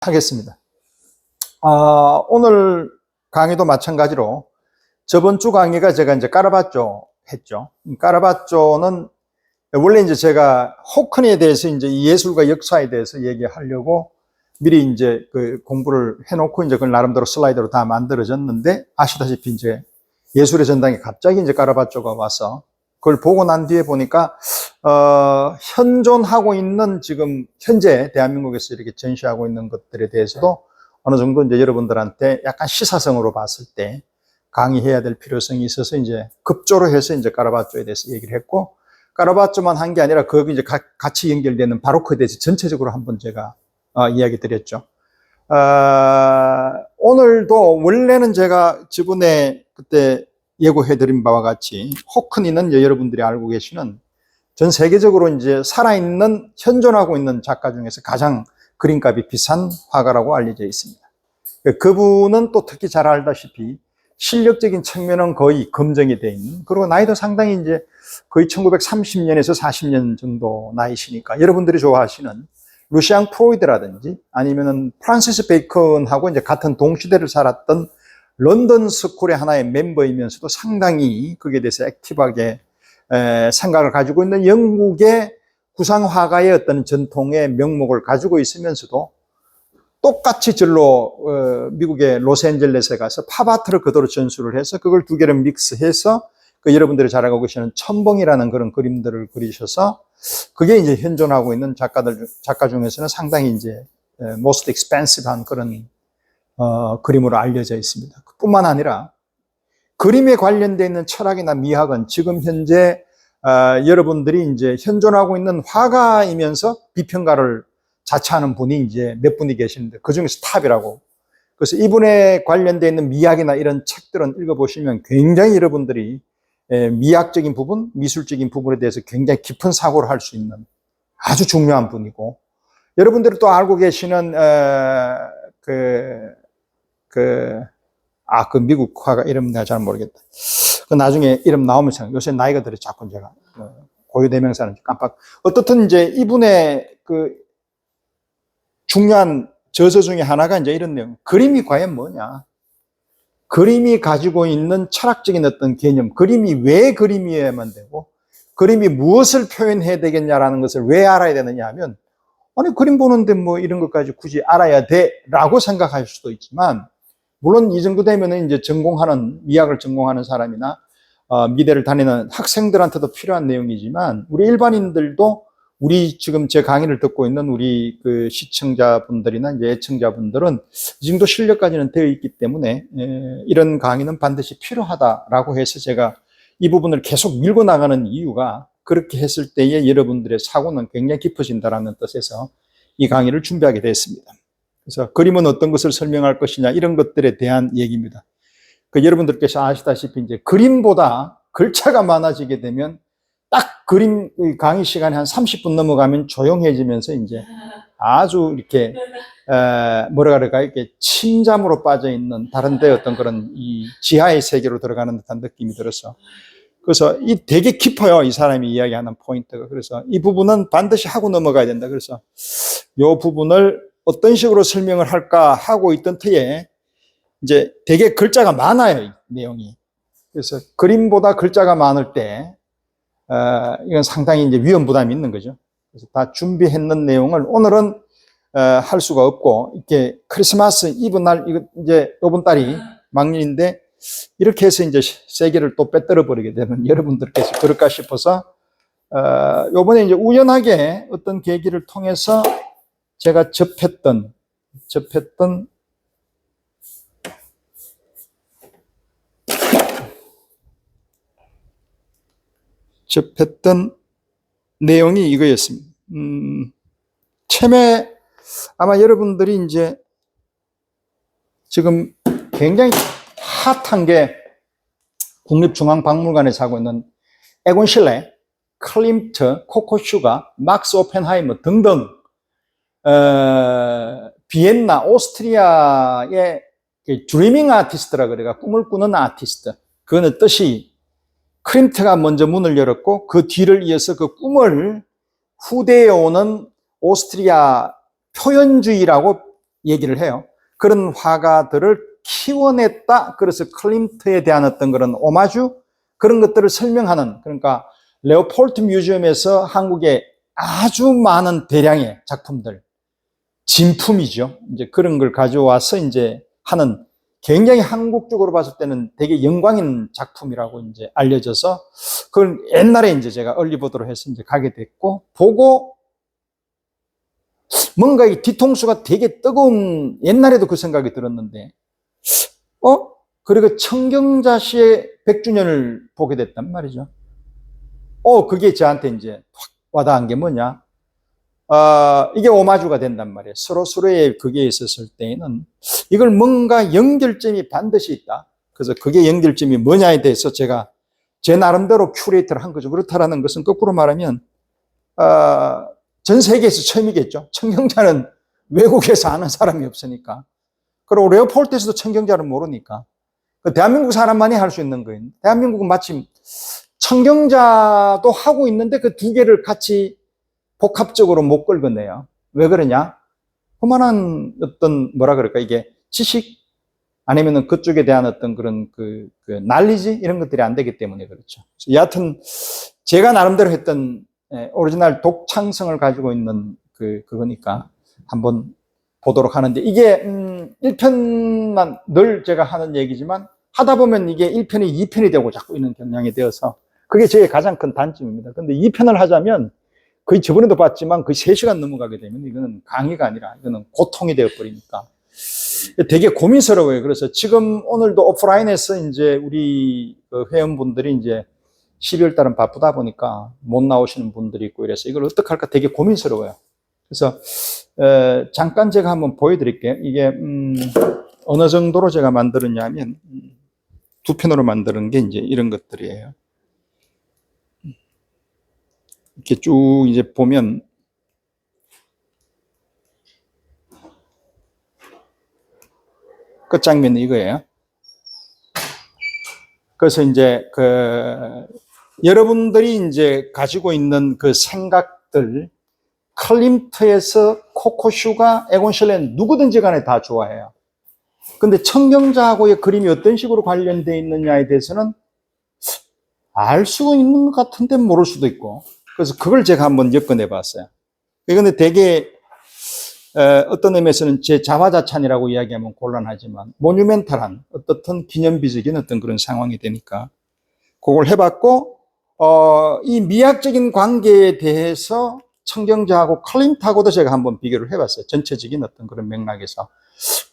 하겠습니다. 오늘 강의도 마찬가지로 저번 주 강의가 제가 이제 까라바쪼 했죠. 까라바쪼는 원래 이제 제가 호크니에 대해서 이제 예술과 역사에 대해서 얘기하려고 미리 이제 그 공부를 해놓고 이제 그걸 나름대로 슬라이드로 다 만들어졌는데 아시다시피 이제 예술의 전당에 갑자기 이제 까라바쪼가 와서 그걸 보고 난 뒤에 보니까 현존하고 있는 지금 현재 대한민국에서 이렇게 전시하고 있는 것들에 대해서도 어느 정도 이제 여러분들한테 약간 시사성으로 봤을 때 강의해야 될 필요성이 있어서 이제 급조로 해서 이제 까라바쪼에 대해서 얘기를 했고, 까라바쪼만 한 게 아니라 거기 이제 같이 연결되는 바로크에 대해서 전체적으로 한번 제가 이야기 드렸죠. 오늘도 원래는 제가 저번에 그때 예고해드린 바와 같이 호크니는 여러분들이 알고 계시는 전 세계적으로 이제 살아있는 현존하고 있는 작가 중에서 가장 그림값이 비싼 화가라고 알려져 있습니다. 그분은 또 특히 잘 알다시피 실력적인 측면은 거의 검증이 돼 있는, 그리고 나이도 상당히 이제 거의 1930년에서 40년 정도 나이시니까 여러분들이 좋아하시는 루시앙 프로이드라든지 아니면은 프란시스 베이컨하고 이제 같은 동시대를 살았던 런던 스쿨의 하나의 멤버이면서도 상당히 거기에 대해서 액티브하게 생각을 가지고 있는 영국의 구상화가의 어떤 전통의 명목을 가지고 있으면서도 똑같이 절로 미국의 로스앤젤레스에 가서 팝아트를 그대로 전수를 해서 그걸 두 개를 믹스해서 그 여러분들이 잘 알고 계시는 첨벙이라는 그런 그림들을 그리셔서 그게 이제 현존하고 있는 작가 중에서는 상당히 이제 most expensive한 그런 그림으로 알려져 있습니다. 뿐만 아니라 그림에 관련되어 있는 철학이나 미학은 지금 현재 여러분들이 이제 현존하고 있는 화가이면서 비평가를 자처하는 분이 이제 몇 분이 계시는데 그 중에서 탑이라고. 그래서 이분에 관련되어 있는 미학이나 이런 책들은 읽어보시면 굉장히 여러분들이 미학적인 부분, 미술적인 부분에 대해서 굉장히 깊은 사고를 할 수 있는 아주 중요한 분이고, 여러분들이 또 알고 계시는 그 미국 화가 이름 내가 잘 모르겠다. 그 나중에 이름 나오면 생각. 요새 나이가 들어 자꾸 제가 고유대명사는 깜빡. 어떻든 이제 이분의 그 중요한 저서 중에 하나가 이제 이런 내용. 그림이 과연 뭐냐? 그림이 가지고 있는 철학적인 어떤 개념, 그림이 왜 그림이어야만 되고, 그림이 무엇을 표현해야 되겠냐라는 것을 왜 알아야 되느냐 하면, 아니, 그림 보는데 뭐 이런 것까지 굳이 알아야 돼? 라고 생각할 수도 있지만, 물론 이 정도 되면은 이제 미학을 전공하는 사람이나, 미대를 다니는 학생들한테도 필요한 내용이지만, 우리 일반인들도 우리 지금 제 강의를 듣고 있는 우리 그 시청자분들이나 이제 애청자분들은 이 정도 실력까지는 되어 있기 때문에 이런 강의는 반드시 필요하다라고 해서 제가 이 부분을 계속 밀고 나가는 이유가, 그렇게 했을 때에 여러분들의 사고는 굉장히 깊어진다라는 뜻에서 이 강의를 준비하게 됐습니다. 그래서 그림은 어떤 것을 설명할 것이냐 이런 것들에 대한 얘기입니다. 그 여러분들께서 아시다시피 이제 그림보다 글자가 많아지게 되면 딱 그림 강의 시간이 한 30분 넘어가면 조용해지면서 이제 아주 이렇게 뭐라 그럴까, 이렇게 침잠으로 빠져 있는 다른 데 어떤 그런 이 지하의 세계로 들어가는 듯한 느낌이 들어서, 그래서 이 되게 깊어요, 이 사람이 이야기하는 포인트가. 그래서 이 부분은 반드시 하고 넘어가야 된다. 그래서 이 부분을 어떤 식으로 설명을 할까 하고 있던 터에 이제 되게 글자가 많아요, 이 내용이. 그래서 그림보다 글자가 많을 때 이건 상당히 이제 위험 부담이 있는 거죠. 그래서 다 준비했는 내용을 오늘은 할 수가 없고, 이렇게 크리스마스 이브 날, 이제 이번 달이 망년인데 이렇게 해서 이제 세계를 또 빼떨어 버리게 되면 여러분들께서 그럴까 싶어서 요번에 이제 우연하게 어떤 계기를 통해서 제가 접했던 내용이 이거였습니다. 처음에 아마 여러분들이 이제 지금 굉장히 핫한 게 국립중앙박물관에서 하고 있는 에곤 실레, 클림트, 코코 슈가, 막스 오펜하이머 등등 비엔나, 오스트리아의 드리밍 아티스트라 그래가 꿈을 꾸는 아티스트. 그거는 뜻이 클림트가 먼저 문을 열었고 그 뒤를 이어서 그 꿈을 후대에 오는 오스트리아 표현주의라고 얘기를 해요. 그런 화가들을 키워냈다. 그래서 클림트에 대한 어떤 그런 오마주 그런 것들을 설명하는, 그러니까 레오폴트 뮤지엄에서 한국에 아주 많은 대량의 작품들, 진품이죠. 이제 그런 걸 가져와서 이제 하는 굉장히 한국적으로 봤을 때는 되게 영광인 작품이라고 이제 알려져서 그걸 옛날에 이제 제가 얼리버드로 해서 이제 가게 됐고, 보고 뭔가 이 뒤통수가 되게 뜨거운, 옛날에도 그 생각이 들었는데, 그리고 청경자 씨의 100주년을 보게 됐단 말이죠. 그게 저한테 이제 확 와닿은 게 뭐냐? 이게 오마주가 된단 말이에요. 서로의 그게 있었을 때에는 이걸 뭔가 연결점이 반드시 있다. 그래서 그게 연결점이 뭐냐에 대해서 제가 제 나름대로 큐레이터를 한 거죠. 그렇다라는 것은 거꾸로 말하면, 전 세계에서 처음이겠죠. 청경자는 외국에서 아는 사람이 없으니까. 그리고 레오폴트에서도 청경자를 모르니까. 대한민국 사람만이 할 수 있는 거예요. 대한민국은 마침 청경자도 하고 있는데 그 두 개를 같이 복합적으로 못 긁어내요. 왜 그러냐? 그만한 어떤, 뭐라 그럴까, 이게 지식, 아니면은 그쪽에 대한 어떤 그런 그 난리지? 이런 것들이 안 되기 때문에 그렇죠. 여하튼, 제가 나름대로 했던 오리지널 독창성을 가지고 있는 그거니까 한번 보도록 하는데, 이게, 1편만 늘 제가 하는 얘기지만, 하다 보면 이게 1편이 2편이 되고 자꾸 있는 경향이 되어서, 그게 제 가장 큰 단점입니다. 근데 2편을 하자면, 거의 저번에도 봤지만 거의 3시간 넘어가게 되면 이거는 강의가 아니라 이거는 고통이 되어버리니까 되게 고민스러워요. 그래서 지금 오늘도 오프라인에서 이제 우리 회원분들이 이제 12월 달은 바쁘다 보니까 못 나오시는 분들이 있고 이래서 이걸 어떻게 할까 되게 고민스러워요. 그래서 잠깐 제가 한번 보여드릴게요. 이게 어느 정도로 제가 만들었냐면 2편으로 만드는 게 이제 이런 것들이에요. 이렇게 쭉 이제 보면 끝 장면이 이거예요. 그래서 이제 여러분들이 이제 가지고 있는 그 생각들, 클림트에서 코코슈가, 에곤 실레는 누구든지 간에 다 좋아해요. 근데 청경자하고의 그림이 어떤 식으로 관련되어 있느냐에 대해서는 알 수 있는 것 같은데 모를 수도 있고, 그래서 그걸 제가 한번 엮어내 봤어요. 그런데 되게 어떤 의미에서는 제 자화자찬이라고 이야기하면 곤란하지만 모뉴멘탈한 어떻든 기념비적인 어떤 그런 상황이 되니까 그걸 해봤고, 이 미학적인 관계에 대해서 청경자하고 클림트하고도 제가 한번 비교를 해봤어요. 전체적인 어떤 그런 맥락에서.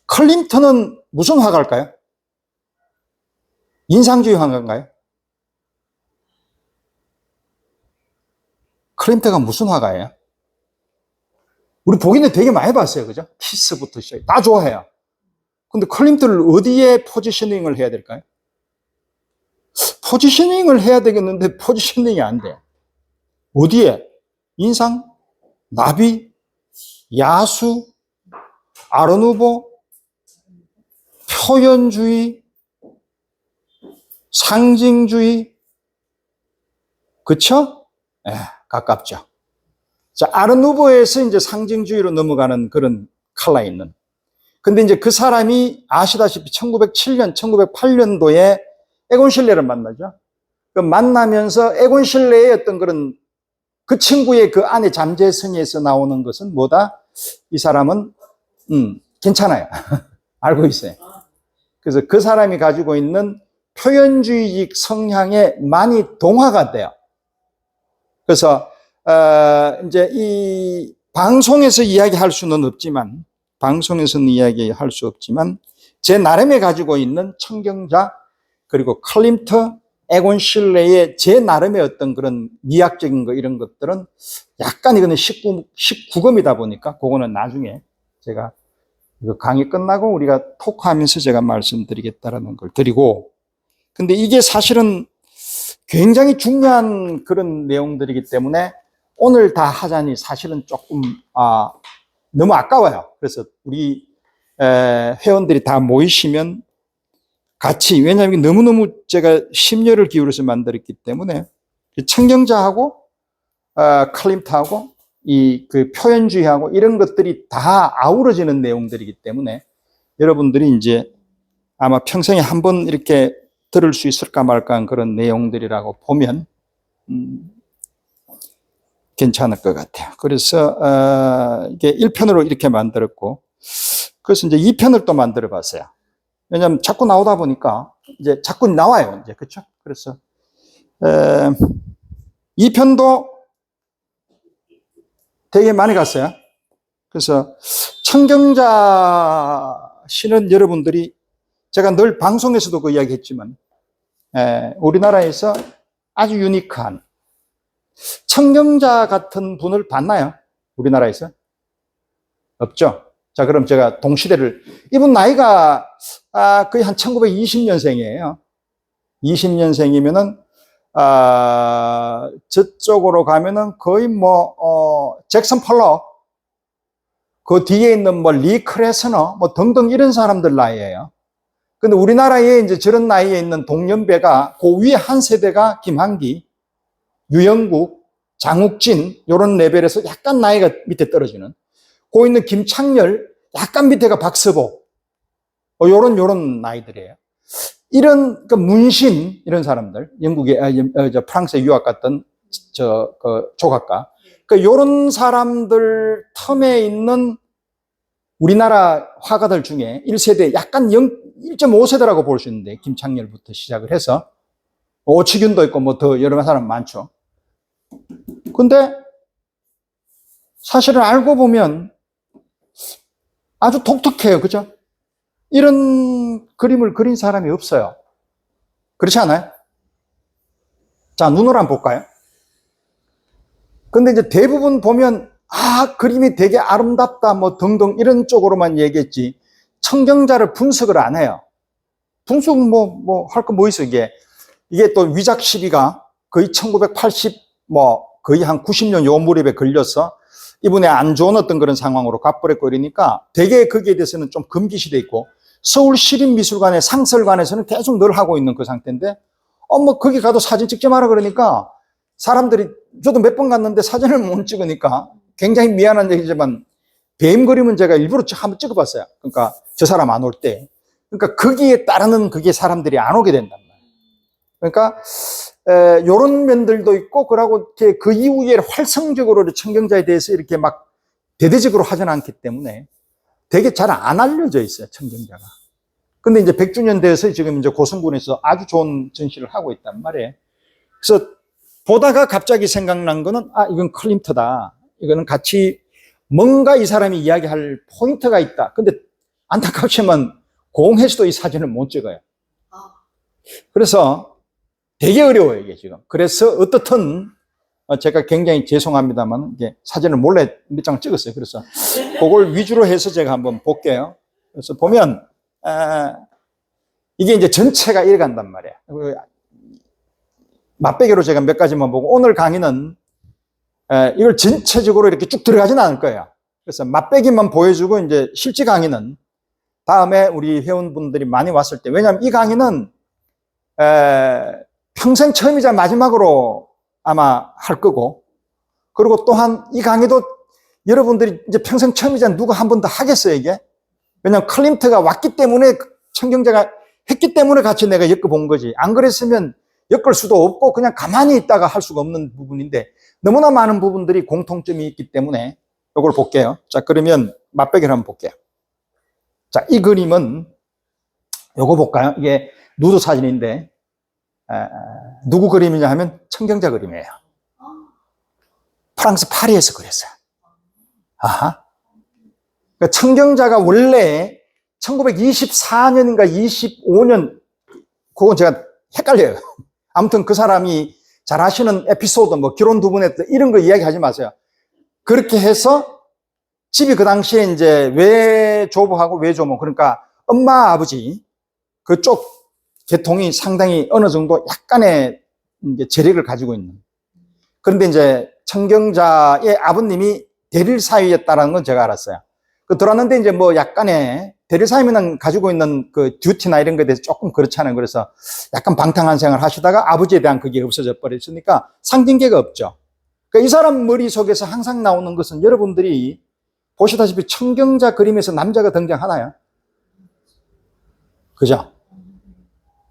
클림트는 무슨 화가일까요? 인상주의 화가인가요? 클림트가 무슨 화가예요? 우리 보기는 되게 많이 봤어요. 그죠? 키스부터 시작해. 다 좋아해요. 근데 클림트를 어디에 포지셔닝을 해야 될까요? 포지셔닝을 해야 되겠는데 포지셔닝이 안 돼. 어디에? 인상? 나비? 야수? 아르누보? 표현주의? 상징주의? 그쵸? 가깝죠. 자, 아르누보에서 이제 상징주의로 넘어가는 그런 컬러 있는. 근데 이제 그 사람이 아시다시피 1907년, 1908년도에 에곤 실레를 만나죠. 그 만나면서 에곤 실레의 어떤 그런 그 친구의 그 안에 잠재성에서 나오는 것은 뭐다? 이 사람은, 괜찮아요. 알고 있어요. 그래서 그 사람이 가지고 있는 표현주의적 성향에 많이 동화가 돼요. 그래서 이제 이 방송에서 이야기할 수는 없지만, 방송에서는 이야기할 수 없지만 제 나름에 가지고 있는 청경자 그리고 클림트, 에곤 실레의 제 나름의 어떤 그런 미학적인 거 이런 것들은 약간 이거는 19금이다 보니까 그거는 나중에 제가 이거 강의 끝나고 우리가 토크하면서 제가 말씀드리겠다라는 걸 드리고, 근데 이게 사실은 굉장히 중요한 그런 내용들이기 때문에 오늘 다 하자니 사실은 조금 너무 아까워요. 그래서 우리 회원들이 다 모이시면 같이, 왜냐하면 너무너무 제가 심려를 기울여서 만들었기 때문에 청경자하고 클림트하고 이 그 표현주의하고 이런 것들이 다 아우러지는 내용들이기 때문에 여러분들이 이제 아마 평생에 한 번 이렇게 들을 수 있을까 말까 한 그런 내용들이라고 보면 괜찮을 것 같아요. 그래서 이게 1편으로 이렇게 만들었고, 그래서 이제 2편을 또 만들어 봤어요. 왜냐하면 자꾸 나오다 보니까 이제 자꾸 나와요. 이제 그렇죠? 그래서 2편도 되게 많이 갔어요. 그래서 청경자 씨는 여러분들이 제가 늘 방송에서도 그 이야기 했지만 우리나라에서 아주 유니크한 청경자 같은 분을 봤나요? 우리나라에서? 없죠? 자, 그럼 제가 동시대를, 이분 나이가 거의 한 1920년생이에요. 20년생이면은, 저쪽으로 가면은 거의 잭슨 폴럭, 그 뒤에 있는 리 크레스너, 등등 이런 사람들 나이예요. 근데 우리나라에 이제 저런 나이에 있는 동년배가, 그 위에 한 세대가 김한기, 유영국, 장욱진, 요런 레벨에서 약간 나이가 밑에 떨어지는, 그 있는 김창렬, 약간 밑에가 박서복, 요런 나이들이에요. 이런, 문신, 이런 사람들, 영국에, 프랑스에 유학 갔던, 조각가. 요런 사람들 텀에 있는 우리나라 화가들 중에 1세대, 약간 1.5세대라고 볼 수 있는데, 김창렬부터 시작을 해서, 오치균도 있고, 더 여러 사람 많죠. 근데, 사실은 알고 보면 아주 독특해요. 그죠? 이런 그림을 그린 사람이 없어요. 그렇지 않아요? 자, 눈으로 한번 볼까요? 근데 이제 대부분 보면, 그림이 되게 아름답다, 등등 이런 쪽으로만 얘기했지, 청경자를 분석을 안 해요. 분석 할 거 뭐 있어, 이게. 이게 또 위작 시비가 거의 1980, 거의 한 90년 요 무렵에 걸려서 이분의 안 좋은 어떤 그런 상황으로 가버렸고 이러니까 되게 거기에 대해서는 좀 금기시돼 있고, 서울시립미술관의 상설관에서는 계속 늘 하고 있는 그 상태인데, 거기 가도 사진 찍지 마라 그러니까 사람들이, 저도 몇 번 갔는데 사진을 못 찍으니까 굉장히 미안한 얘기지만 뱀 그림은 제가 일부러 한번 찍어봤어요. 그러니까 저 사람 안 올 때. 그러니까 거기에 따르는 그게 사람들이 안 오게 된단 말이에요. 그러니까 요런 면들도 있고, 그러고 그 이후에 활성적으로 청경자에 대해서 이렇게 막 대대적으로 하진 않기 때문에 되게 잘 안 알려져 있어요, 청경자가. 근데 이제 100주년 돼서 지금 이제 고성군에서 아주 좋은 전시를 하고 있단 말이에요. 그래서 보다가 갑자기 생각난 거는, 이건 클림트다. 이거는 같이 뭔가 이 사람이 이야기할 포인트가 있다. 근데 안타깝지만 공해서도 이 사진을 못 찍어요. 그래서 되게 어려워요, 이게 지금. 그래서 어떻든 제가 굉장히 죄송합니다만 이게 사진을 몰래 몇 장을 찍었어요. 그래서 그걸 위주로 해서 제가 한번 볼게요. 그래서 보면 이게 이제 전체가 이래 간단 말이에요. 맛배기로 제가 몇 가지만 보고, 오늘 강의는 이걸 전체적으로 이렇게 쭉 들어가진 않을 거예요. 그래서 맛배기만 보여주고 이제 실제 강의는 다음에 우리 회원분들이 많이 왔을 때, 왜냐하면 이 강의는 평생 처음이자 마지막으로 아마 할 거고, 그리고 또한 이 강의도 여러분들이 이제 평생 처음이자 누가 한 번 더 하겠어요, 이게? 왜냐하면 클림트가 왔기 때문에, 청경자가 했기 때문에 같이 내가 엮어본 거지. 안 그랬으면 엮을 수도 없고 그냥 가만히 있다가 할 수가 없는 부분인데, 너무나 많은 부분들이 공통점이 있기 때문에 이걸 볼게요. 자, 그러면 맛배기를 한번 볼게요. 자, 이 그림은 요거 볼까요? 이게 누드 사진인데, 누구 그림이냐 하면 청경자 그림이에요. 프랑스 파리에서 그렸어요. 그러니까 청경자가 원래 1924년인가 25년, 그건 제가 헷갈려요. 아무튼 그 사람이 잘 아시는 에피소드, 결혼 두 번 했다, 이런 거 이야기하지 마세요. 그렇게 해서 집이 그 당시에 이제 외조부하고 외조모, 그러니까 엄마, 아버지, 그쪽 계통이 상당히 어느 정도 약간의 이제 재력을 가지고 있는. 그런데 이제 청경자의 아버님이 대릴 사위였다는 건 제가 알았어요. 들었는데 이제 약간의 대릴 사위면 가지고 있는 그 듀티나 이런 거에 대해서 조금 그렇잖아요. 그래서 약간 방탕한 생활을 하시다가 아버지에 대한 그게 없어져 버렸으니까 상징계가 없죠. 그러니까 이 사람 머릿속에서 항상 나오는 것은 여러분들이 보시다시피 청경자 그림에서 남자가 등장하나요? 그죠?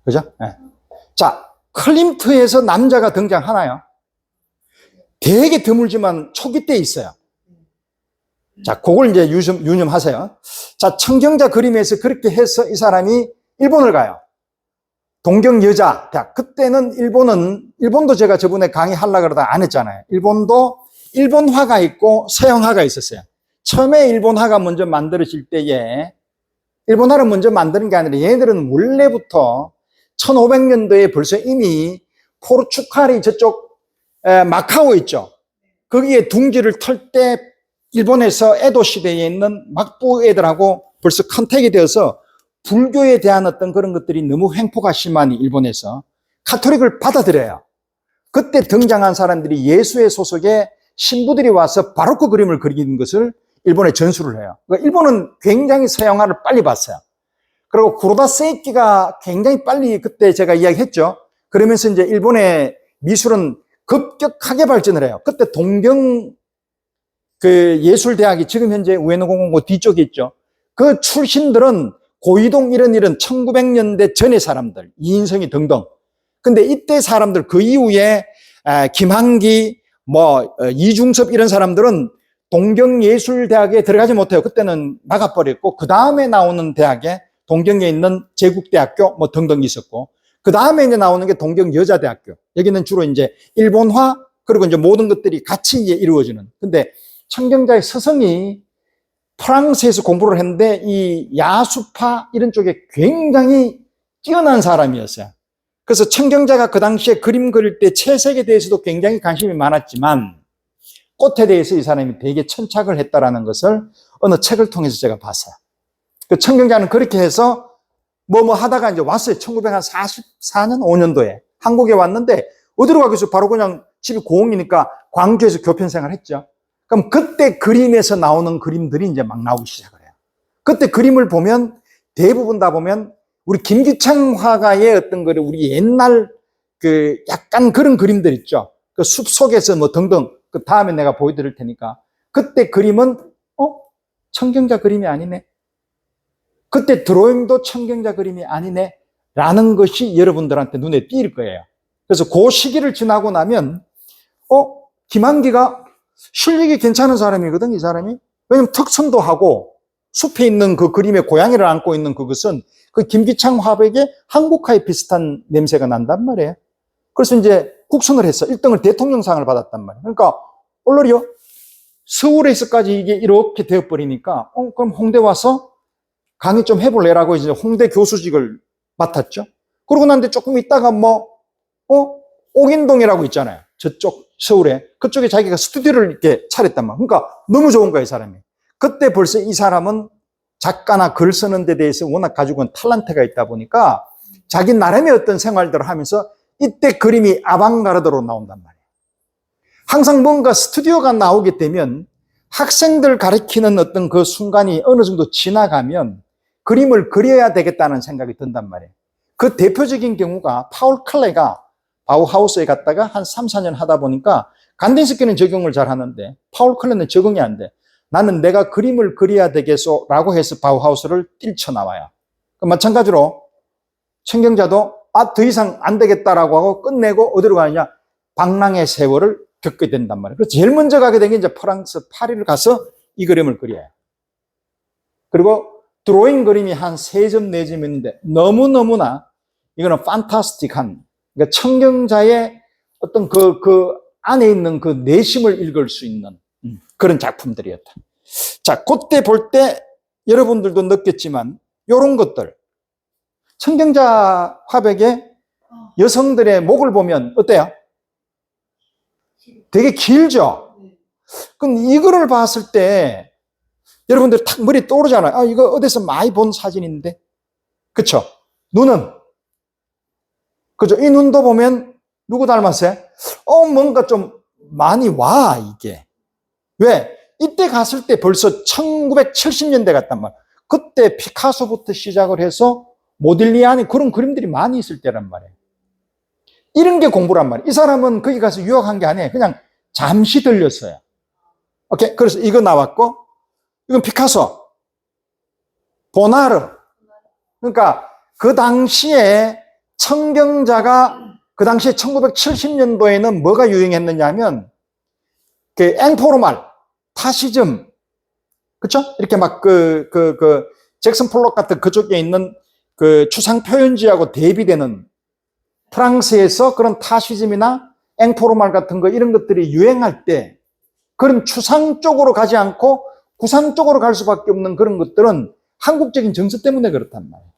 그죠? 네. 자, 클림트에서 남자가 등장하나요? 되게 드물지만 초기 때 있어요. 자, 그걸 이제 유념하세요. 자, 청경자 그림에서 그렇게 해서 이 사람이 일본을 가요. 동경 여자 대학. 그때는 일본도 제가 저번에 강의하려고 그러다 안 했잖아요. 일본도 일본화가 있고 서양화가 있었어요. 처음에 일본화가 먼저 만들어질 때에 일본화를 먼저 만드는 게 아니라 얘네들은 원래부터 1500년도에 벌써 이미 포르투갈이 저쪽 마카오 있죠. 거기에 둥지를 털 때 일본에서 에도 시대에 있는 막부 애들하고 벌써 컨택이 되어서 불교에 대한 어떤 그런 것들이 너무 횡포가 심하니 일본에서 카톨릭을 받아들여요. 그때 등장한 사람들이 예수의 소속의 신부들이 와서 바로크 그림을 그리는 것을 일본에 전수를 해요. 그러니까 일본은 굉장히 서양화를 빨리 봤어요. 그리고 구로다 세이키가 굉장히 빨리 그때 제가 이야기했죠. 그러면서 이제 일본의 미술은 급격하게 발전을 해요. 그때 동경 그 예술대학이 지금 현재 우에노공원고 뒤쪽에 있죠. 그 출신들은 고이동 이런 1900년대 전의 사람들, 이인성이 등등. 근데 이때 사람들 그 이후에 김한기, 이중섭 이런 사람들은 동경예술대학에 들어가지 못해요. 그때는 막아버렸고 그 다음에 나오는 대학에 동경에 있는 제국대학교 등등 있었고 그 다음에 이제 나오는 게 동경여자대학교. 여기는 주로 이제 일본화 그리고 이제 모든 것들이 같이 이제 이루어지는. 근데 청경자의 서성이 프랑스에서 공부를 했는데 이 야수파 이런 쪽에 굉장히 뛰어난 사람이었어요. 그래서 청경자가 그 당시에 그림 그릴 때 채색에 대해서도 굉장히 관심이 많았지만 꽃에 대해서 이 사람이 되게 천착을 했다라는 것을 어느 책을 통해서 제가 봤어요. 그 청경자는 그렇게 해서 하다가 이제 왔어요. 1944년, 5년도에 한국에 왔는데 어디로 가겠어요? 바로 그냥 집이 고흥이니까 광주에서 교편 생활을 했죠. 그럼 그때 그림에서 나오는 그림들이 이제 막 나오기 시작을 해요. 그때 그림을 보면 대부분 다 보면 우리 김기창 화가의 어떤 거를 우리 옛날 그 약간 그런 그림들 있죠. 그 숲속에서 등등. 그 다음에 내가 보여드릴 테니까. 그때 그림은 청경자 그림이 아니네. 그때 드로잉도 청경자 그림이 아니네. 라는 것이 여러분들한테 눈에 띌 거예요. 그래서 그 시기를 지나고 나면 김한기가 실력이 괜찮은 사람이거든, 이 사람이. 왜냐면 특선도 하고 숲에 있는 그 그림의 고양이를 안고 있는 그것은 그 김기창 화백의 한국화에 비슷한 냄새가 난단 말이에요. 그래서 이제 국선을 했어. 1등을 대통령상을 받았단 말이에요. 그러니까 얼른 서울에서까지 이게 이렇게 되어버리니까 그럼 홍대 와서 강의 좀 해볼래라고 이제 홍대 교수직을 맡았죠. 그러고 난데 조금 있다가 옥인동이라고 있잖아요. 저쪽 서울에. 그쪽에 자기가 스튜디오를 이렇게 차렸단 말이에요. 그러니까 너무 좋은 거예요, 이 사람이. 그때 벌써 이 사람은 작가나 글 쓰는 데 대해서 워낙 가지고 온 탤런트가 있다 보니까 자기 나름의 어떤 생활들을 하면서 이때 그림이 아방가르드로 나온단 말이에요. 항상 뭔가 스튜디오가 나오게 되면 학생들 가르치는 어떤 그 순간이 어느 정도 지나가면 그림을 그려야 되겠다는 생각이 든단 말이에요. 그 대표적인 경우가 파울 클레가 바우하우스에 갔다가 한 3, 4년 하다 보니까 간딘스키는 적용을 잘 하는데 파울 클레는 적응이 안 돼. 나는 내가 그림을 그려야 되겠소라고 해서 바우하우스를 뛰쳐나와요. 마찬가지로 청경자도 더 이상 안 되겠다라고 하고 끝내고 어디로 가느냐? 방랑의 세월을 겪게 된단 말이에요. 그래서 제일 먼저 가게 된 게 이제 프랑스 파리를 가서 이 그림을 그려요. 그리고 드로잉 그림이 한 3점, 4점 있는데 너무너무나 이거는 판타스틱한, 그러니까 청경자의 어떤 그 안에 있는 그 내심을 읽을 수 있는 그런 작품들이었다. 자, 그때 볼 때 여러분들도 느꼈지만 이런 것들, 청경자 화백의 여성들의 목을 보면 어때요? 되게 길죠? 그럼 이거를 봤을 때 여러분들 탁 머리에 떠오르잖아요. 이거 어디서 많이 본 사진인데? 그쵸? 눈은? 그죠? 이 눈도 보면 누구 닮았어요? 뭔가 좀 많이 와, 이게. 왜? 이때 갔을 때 벌써 1970년대 같단 말이에요. 그때 피카소부터 시작을 해서 모딜리아니 그런 그림들이 많이 있을 때란 말이에요. 이런 게 공부란 말이에요. 이 사람은 거기 가서 유학한 게 아니에요. 그냥 잠시 들렸어요. 오케이. 그래서 이거 나왔고, 이건 피카소, 보나르. 그러니까 그 당시에 청경자가 그 당시에 1970년도에는 뭐가 유행했느냐 하면 그 앵포르말, 타시즘, 그쵸? 이렇게 막 잭슨 폴록 같은 그쪽에 있는 그 추상 표현주의하고 대비되는 프랑스에서 그런 타시즘이나 앵포르말 같은 거 이런 것들이 유행할 때 그런 추상 쪽으로 가지 않고 구상 쪽으로 갈 수밖에 없는 그런 것들은 한국적인 정서 때문에 그렇단 말이에요.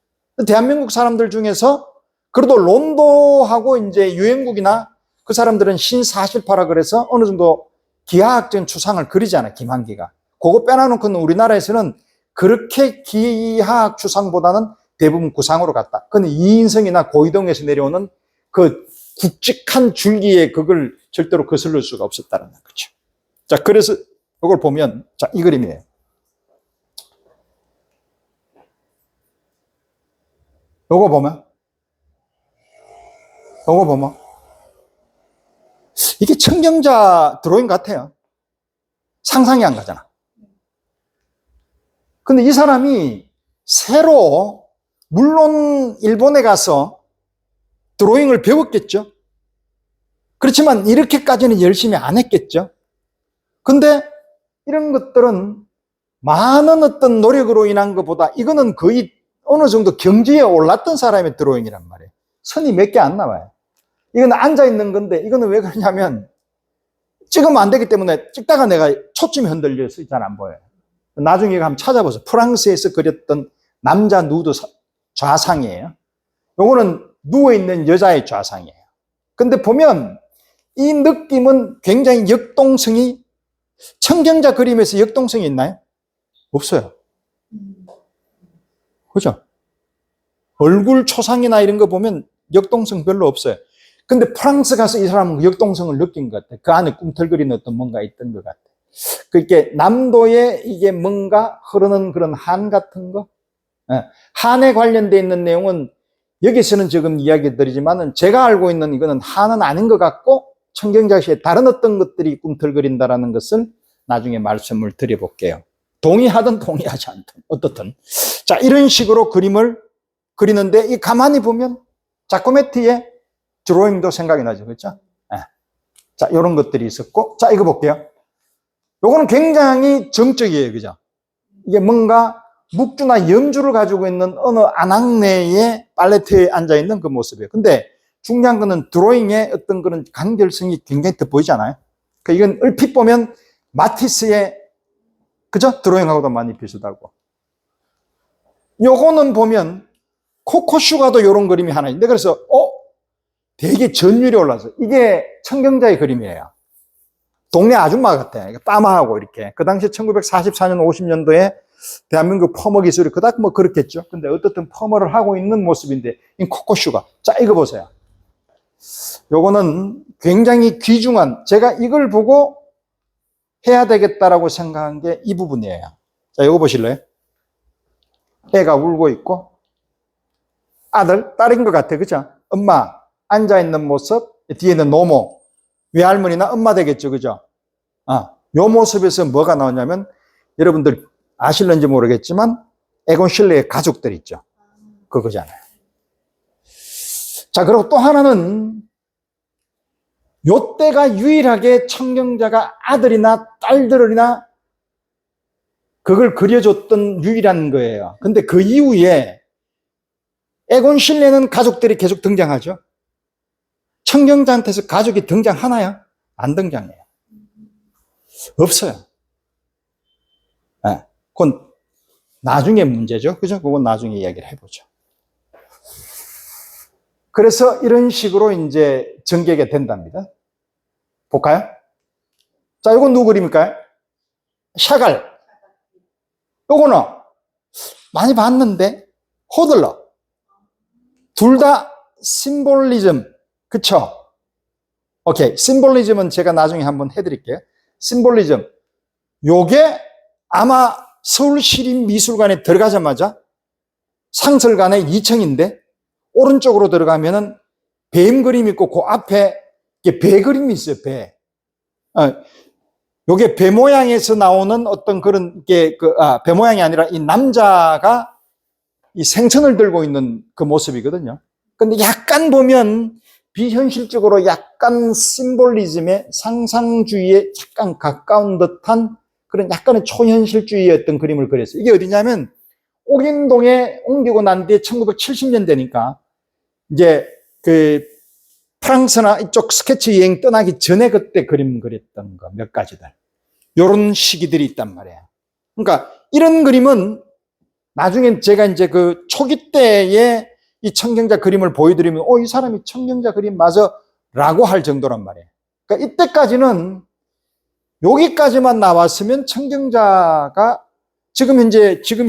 대한민국 사람들 중에서 그래도 론도하고 이제 유행국이나 그 사람들은 신사실파라 그래서 어느 정도 기하학적인 추상을 그리잖아요. 김한기가. 그거 빼놔놓고는 우리나라에서는 그렇게 기하학 추상보다는 대부분 구상으로 갔다. 근데 이인성이나 고이동에서 내려오는 그 굵직한 줄기에 그걸 절대로 거슬릴 수가 없었다는 거죠. 자, 그래서 이걸 보면, 자, 이 그림이에요. 요거 보면, 이게 청경자 드로잉 같아요. 상상이 안 가잖아. 근데 이 사람이 새로, 물론 일본에 가서 드로잉을 배웠겠죠. 그렇지만 이렇게까지는 열심히 안 했겠죠. 근데 이런 것들은 많은 어떤 노력으로 인한 것보다 이거는 거의 어느 정도 경지에 올랐던 사람의 드로잉이란 말이에요. 선이 몇 개 안 나와요. 이건 앉아있는 건데 이거는 왜 그러냐면 찍으면 안 되기 때문에 찍다가 내가 초점이 흔들려서 잘 안 보여요. 나중에 한번 찾아보세요. 프랑스에서 그렸던 남자 누드 좌상이에요. 요거는 누워있는 여자의 좌상이에요. 근데 보면 이 느낌은 굉장히 역동성이, 청경자 그림에서 역동성이 있나요? 없어요. 그죠? 얼굴 초상이나 이런 거 보면 역동성 별로 없어요. 근데 프랑스 가서 이 사람은 역동성을 느낀 것 같아요. 그 안에 꿈틀거리는 어떤 뭔가 있던 것 같아요. 그렇게 남도에 이게 뭔가 흐르는 그런 한 같은 거, 한에 관련되어 있는 내용은 여기서는 지금 이야기 드리지만은 제가 알고 있는 이거는 한은 아닌 것 같고 청경자시에 다른 어떤 것들이 꿈틀거린다라는 것을 나중에 말씀을 드려볼게요. 동의하든 동의하지 않든 어떻든. 자, 이런 식으로 그림을 그리는데 이 가만히 보면 자코메티의 드로잉도 생각이 나죠. 그렇죠? 네. 자, 이런 것들이 있었고, 자, 이거 볼게요. 요거는 굉장히 정적이에요. 그죠? 이게 뭔가 묵주나 염주를 가지고 있는 어느 안악내의 팔레트에 앉아있는 그 모습이에요. 근데 중요한 거는 드로잉의 어떤 그런 간결성이 굉장히 돋보이지 않아요? 그러니까 이건 얼핏 보면 마티스의, 그죠? 드로잉하고도 많이 비슷하고. 요거는 보면 코코슈가도 이런 그림이 하나 있는데, 그래서, 되게 전율이 올라서, 이게 청경자의 그림이에요. 동네 아줌마 같아. 빠마하고 이렇게. 그 당시 1944년, 50년도에 대한민국 퍼머 기술이 그닥 뭐 그렇겠죠. 근데 어떻든 퍼머를 하고 있는 모습인데, 이 코코슈가. 자, 이거 보세요. 요거는 굉장히 귀중한, 제가 이걸 보고 해야 되겠다라고 생각한 게 이 부분이에요. 자, 이거 보실래요? 애가 울고 있고, 딸인 것 같아. 그죠? 엄마, 앉아있는 모습, 뒤에는 노모, 외할머니나 엄마 되겠죠. 그죠? 요 모습에서 뭐가 나오냐면, 여러분들 아실는지 모르겠지만, 에곤 실레의 가족들 있죠. 그거잖아요. 자, 그리고 또 하나는, 요 때가 유일하게 청경자가 아들이나 딸들이나 그걸 그려줬던 유일한 거예요. 근데 그 이후에 에곤 실레는 가족들이 계속 등장하죠. 청경자한테서 가족이 등장하나요? 안 등장해요. 없어요. 네. 그건 나중에 문제죠. 그죠? 그건 나중에 이야기를 해보죠. 그래서 이런 식으로 이제 전개가 된답니다. 볼까요? 자, 이건 누구 그림일까요? 샤갈. 요거는 많이 봤는데, 호들러. 둘 다 심볼리즘. 그쵸? 오케이. 심볼리즘은 제가 나중에 한번 해드릴게요. 심볼리즘. 요게 아마 서울시립미술관에 들어가자마자 상설관의 2층인데, 오른쪽으로 들어가면은 뱀 그림이 있고, 그 앞에 배 그림이 있어요, 배. 요게 배 모양에서 나오는 어떤 그런 게, 배 모양이 아니라 이 남자가 이 생선을 들고 있는 그 모습이거든요. 근데 약간 보면 비현실적으로 약간 심볼리즘의 상상주의에 약간 가까운 듯한 그런 약간의 초현실주의의 어떤 그림을 그렸어요. 이게 어디냐면 옥인동에 옮기고 난 뒤에 1970년대니까 이제 그 프랑스나 이쪽 스케치 여행 떠나기 전에 그때 그림 그렸던 거 몇 가지들. 요런 시기들이 있단 말이에요. 그러니까 이런 그림은 나중에 제가 이제 그 초기 때에 이 청경자 그림을 보여드리면, 이 사람이 청경자 그림 맞아? 라고 할 정도란 말이에요. 그러니까 이때까지는 여기까지만 나왔으면 청경자가 지금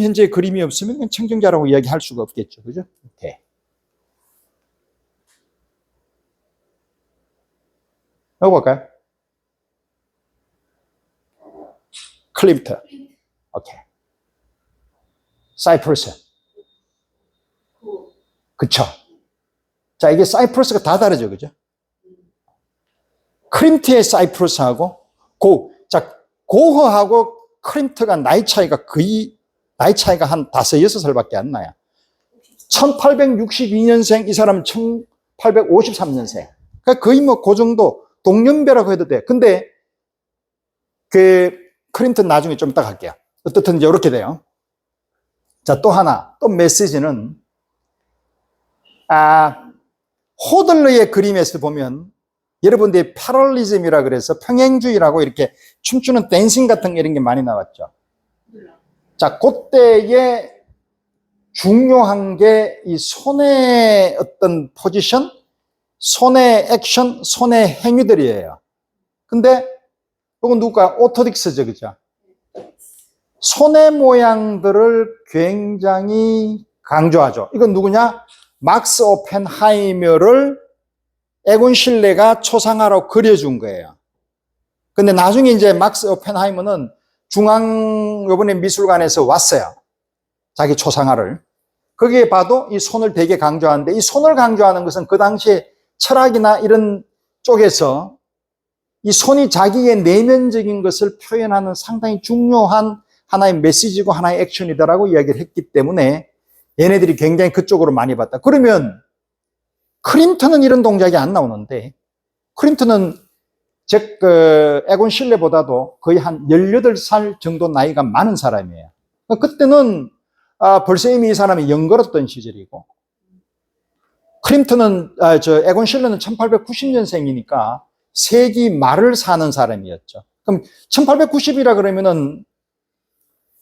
현재 그림이 없으면 청경자라고 이야기할 수가 없겠죠. 그죠? 오케이. 여기 볼까요? 클림트. 오케이. 사이프러스. 그쵸. 자, 이게 사이프러스가 다 다르죠. 그죠? 클림트의 사이프러스하고, 고흐하고 클림트가 나이 차이가 한 5, 6살밖에 안 나요. 1862년생, 이 사람은 1853년생. 그러니까 거의 뭐 그 정도 동년배라고 해도 돼. 근데 그 클림트 나중에 좀 이따 갈게요. 어떻든 이제 이렇게 돼요. 자, 또 하나, 또 메시지는, 호들러의 그림에서 보면 여러분들이 패럴리즘이라 그래서 평행주의라고 이렇게 춤추는 댄싱 같은 이런 게 많이 나왔죠. 자, 그때에 중요한 게 이 손의 어떤 포지션, 손의 액션, 손의 행위들이에요. 근데 이건 누가 오토딕스죠, 그죠? 손의 모양들을 굉장히 강조하죠. 이건 누구냐? 막스 오펜하이머를 에곤 실레가 초상화로 그려준 거예요. 근데 나중에 이제 막스 오펜하이머는 요번에 미술관에서 왔어요. 자기 초상화를. 거기에 봐도 이 손을 되게 강조하는데, 이 손을 강조하는 것은 그 당시에 철학이나 이런 쪽에서 이 손이 자기의 내면적인 것을 표현하는 상당히 중요한 하나의 메시지고 하나의 액션이다라고 이야기를 했기 때문에 얘네들이 굉장히 그쪽으로 많이 봤다. 그러면 클림트는 이런 동작이 안 나오는데, 클림트는 에곤 실레보다도 거의 한 18살 정도 나이가 많은 사람이에요. 그때는 벌써 이미 이 사람이 연걸었던 시절이고, 클림트는 에곤 실레는 1890년생이니까 세기 말을 사는 사람이었죠. 그럼 1890이라 그러면은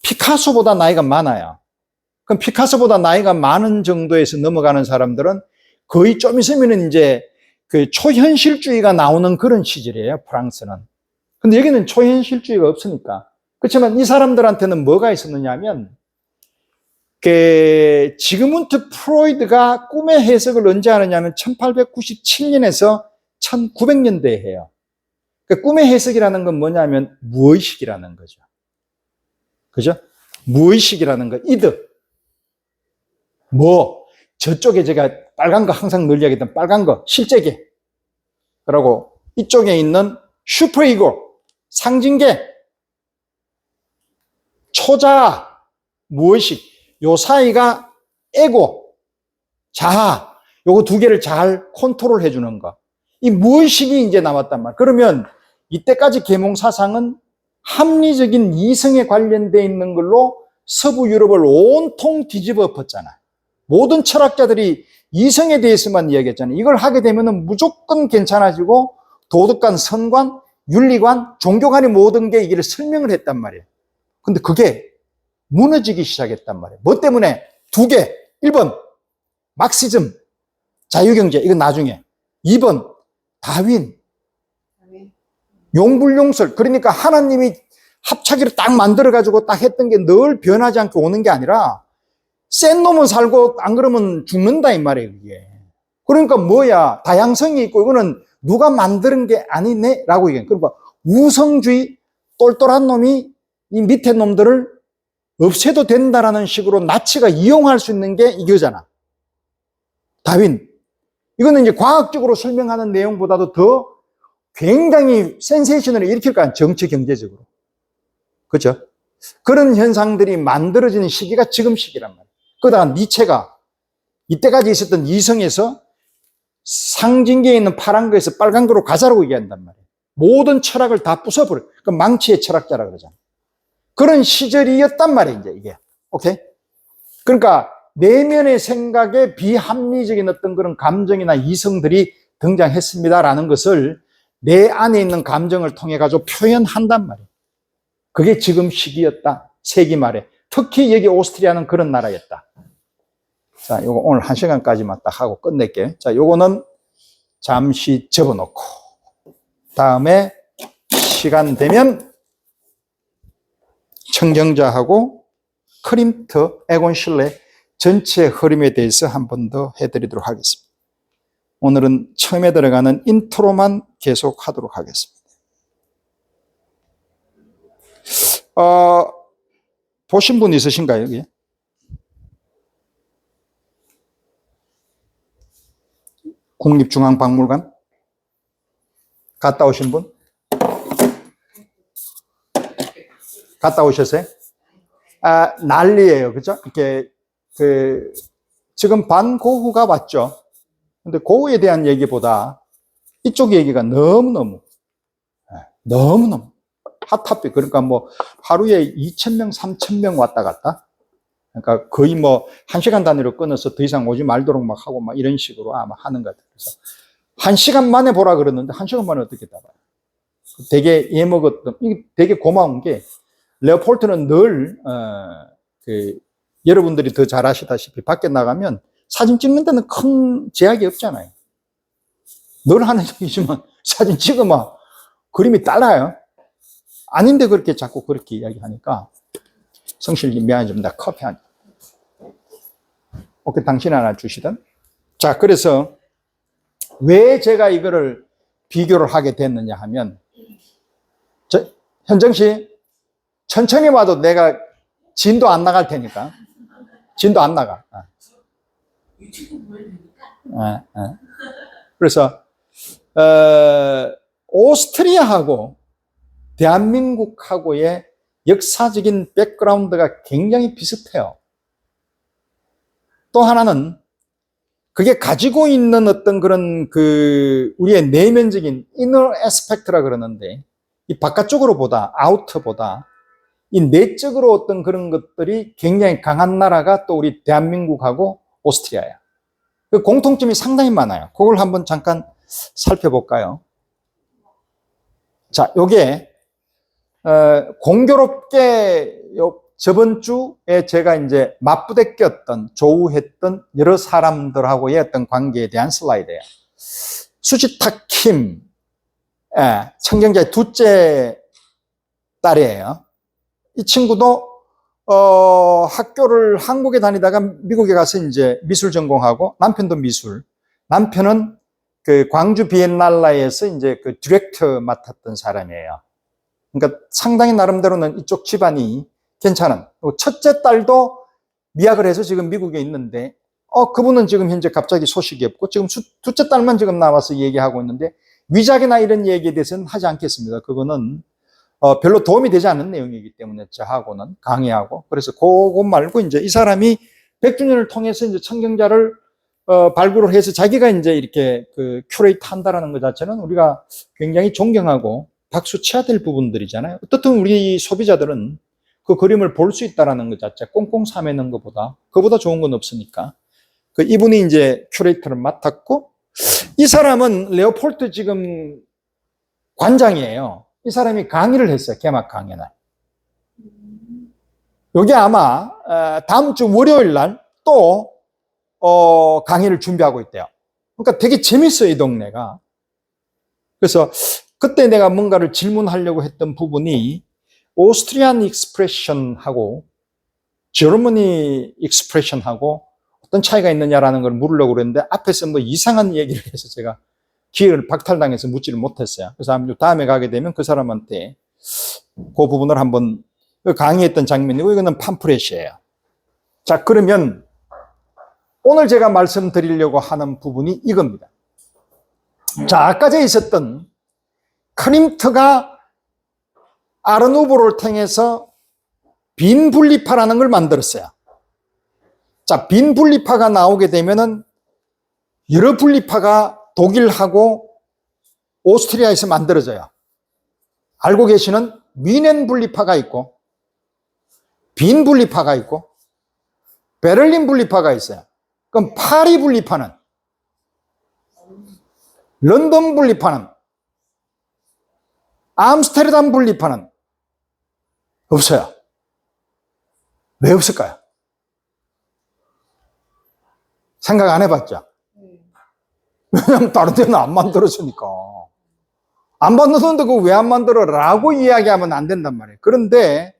피카소보다 나이가 많아요. 그럼 피카소보다 나이가 많은 정도에서 넘어가는 사람들은 거의 좀 있으면은 이제 그 초현실주의가 나오는 그런 시절이에요, 프랑스는. 근데 여기는 초현실주의가 없으니까. 그렇지만 이 사람들한테는 뭐가 있었느냐 하면, 지그문트 프로이드가 꿈의 해석을 언제 하느냐면 1897년에서 1900년대에 해요. 꿈의 해석이라는 건 뭐냐면 무의식이라는 거죠. 그죠? 무의식이라는 거, 이드. 저쪽에 제가 빨간 거 항상 늘 이야기했던 빨간 거, 실제계. 그리고 이쪽에 있는 슈퍼이고, 상징계, 초자아, 무의식. 요 사이가 에고, 자아. 요거 두 개를 잘 컨트롤 해주는 거. 이 무의식이 이제 나왔단 말이에요. 그러면 이때까지 계몽 사상은 합리적인 이성에 관련되어 있는 걸로 서부 유럽을 온통 뒤집어 엎었잖아. 모든 철학자들이 이성에 대해서만 이야기했잖아요. 이걸 하게 되면 무조건 괜찮아지고 도덕관, 선관, 윤리관, 종교관의 모든 게 이걸 설명을 했단 말이에요. 근데 그게 무너지기 시작했단 말이에요. 뭐 때문에? 두 개. 1번 막시즘, 자유경제, 이건 나중에. 2번 다윈, 용불용설. 그러니까 하나님이 합차기를 딱 만들어가지고 딱 했던 게 늘 변하지 않게 오는 게 아니라 센 놈은 살고 안 그러면 죽는다 이 말이에요, 그게. 그러니까 뭐야, 다양성이 있고 이거는 누가 만드는 게 아니네 라고 얘기해요. 그러니까 우성주의, 똘똘한 놈이 이 밑에 놈들을 없애도 된다라는 식으로 나치가 이용할 수 있는 게 이거잖아. 다윈. 이거는 이제 과학적으로 설명하는 내용보다도 더 굉장히 센세이션을 일으킬 거야, 정치 경제적으로. 그죠? 그런 현상들이 만들어지는 시기가 지금 시기란 말이에요. 그러다가 니체가 이때까지 있었던 이성에서 상징계에 있는 파란 거에서 빨간 거로 가자라고 얘기한단 말이에요. 모든 철학을 다 부숴버려. 그 망치의 철학자라 그러잖아. 그런 시절이었단 말이에요, 이제 이게. 오케이? 그러니까 내면의 생각에 비합리적인 어떤 그런 감정이나 이성들이 등장했습니다라는 것을 내 안에 있는 감정을 통해 가지고 표현한단 말이에요. 그게 지금 시기였다. 세기 말에. 특히 여기 오스트리아는 그런 나라였다. 자, 요거 오늘 1시간까지만 딱 하고 끝낼게요. 자, 요거는 잠시 접어놓고 다음에 시간 되면 청정자하고 크림트, 에곤 실레 전체 흐름에 대해서 한 번 더 해드리도록 하겠습니다. 오늘은 처음에 들어가는 인트로만 계속 하도록 하겠습니다. 보신 분 있으신가요, 여기? 국립중앙박물관? 갔다 오신 분? 갔다 오셨어요? 난리예요. 그죠? 이렇게, 지금 반고흐가 왔죠. 근데 고흐에 대한 얘기보다 이쪽 얘기가 너무너무 핫토픽. 그러니까 뭐 하루에 2,000명, 3,000명 왔다 갔다. 그러니까 거의 뭐 1시간 단위로 끊어서 더 이상 오지 말도록 막 하고 막 이런 식으로 아마 하는 것 같아요. 그래서 1시간 만에 보라 그러는데 1시간 만에 어떻게 다 봐요? 되게 예먹었던, 이게 되게 고마운 게 레오폴트는 늘, 여러분들이 더 잘 아시다시피 밖에 나가면 사진 찍는 데는 큰 제약이 없잖아요. 늘 하는 얘기지만 사진 찍으면 그림이 달라요. 아닌데 그렇게 자꾸 그렇게 이야기하니까 성실님 미안해 좀 나 커피 한 오케이 당신 하나 주시던. 자, 그래서 왜 제가 이거를 비교를 하게 됐느냐 하면 현정 씨 천천히 와도 내가 진도 안 나갈 테니까. 진도 안 나가. 그래서 오스트리아하고 대한민국하고의 역사적인 백그라운드가 굉장히 비슷해요. 또 하나는 그게 가지고 있는 어떤 그런 우리의 내면적인 inner aspect라 그러는데 이 바깥쪽으로 보다 아우터보다 이 내적으로 어떤 그런 것들이 굉장히 강한 나라가 또 우리 대한민국하고 오스트리아야. 그 공통점이 상당히 많아요. 그걸 한번 잠깐 살펴볼까요? 자, 요게 공교롭게 저번 주에 제가 이제 맞부대꼈던 조우했던 여러 사람들하고의 어떤 관계에 대한 슬라이드예요. 수지타 킴, 청정자의 둘째 딸이에요. 이 친구도 학교를 한국에 다니다가 미국에 가서 이제 미술 전공하고 남편도 미술. 남편은 그 광주 비엔날라에서 이제 그 디렉터 맡았던 사람이에요. 그러니까 상당히 나름대로는 이쪽 집안이 괜찮은. 첫째 딸도 미학을 해서 지금 미국에 있는데, 그분은 지금 현재 갑자기 소식이 없고, 지금 둘째 딸만 지금 나와서 얘기하고 있는데, 위작이나 이런 얘기에 대해서는 하지 않겠습니다. 그거는, 별로 도움이 되지 않는 내용이기 때문에 저하고는 강의하고. 그래서 그거 말고 이제 이 사람이 100주년을 통해서 이제 청정자를 발굴을 해서 자기가 이제 이렇게 큐레이트 한다라는 것 자체는 우리가 굉장히 존경하고 박수 쳐야 될 부분들이잖아요. 어떻든 우리 소비자들은 그 그림을 볼 수 있다라는 것 자체, 꽁꽁 싸매는 것보다, 그보다 좋은 건 없으니까. 이분이 이제 큐레이터를 맡았고, 이 사람은 레오폴트 지금 관장이에요. 이 사람이 강의를 했어요. 개막 강연을. 여기 아마 다음 주 월요일 날 또 강의를 준비하고 있대요. 그러니까 되게 재밌어요, 이 동네가. 그래서 그때 내가 뭔가를 질문하려고 했던 부분이 오스트리안 익스프레션하고 저머니 익스프레션하고 어떤 차이가 있느냐라는 걸 물으려고 그랬는데 앞에서 뭐 이상한 얘기를 해서 제가 기회를 박탈당해서 묻지를 못했어요. 그래서 다음에 가게 되면 그 사람한테 그 부분을 한번 강의했던 장면이고 이거는 팜프렛이에요. 자, 그러면 오늘 제가 말씀드리려고 하는 부분이 이겁니다. 자, 아까 전에 있었던 크림트가 아르누보를 통해서 빈분리파라는 걸 만들었어요. 자, 빈분리파가 나오게 되면은 여러 분리파가 독일하고 오스트리아에서 만들어져요. 알고 계시는 미넨 분리파가 있고, 빈 분리파가 있고, 베를린 분리파가 있어요. 그럼 파리 분리파는, 런던 분리파는, 암스테르담 분리파는 없어요. 왜 없을까요? 생각 안 해봤죠? 왜냐면 다른 데는 안 만들어주니까. 안 만들었는데 그거 왜 안 만들어? 라고 이야기하면 안 된단 말이에요. 그런데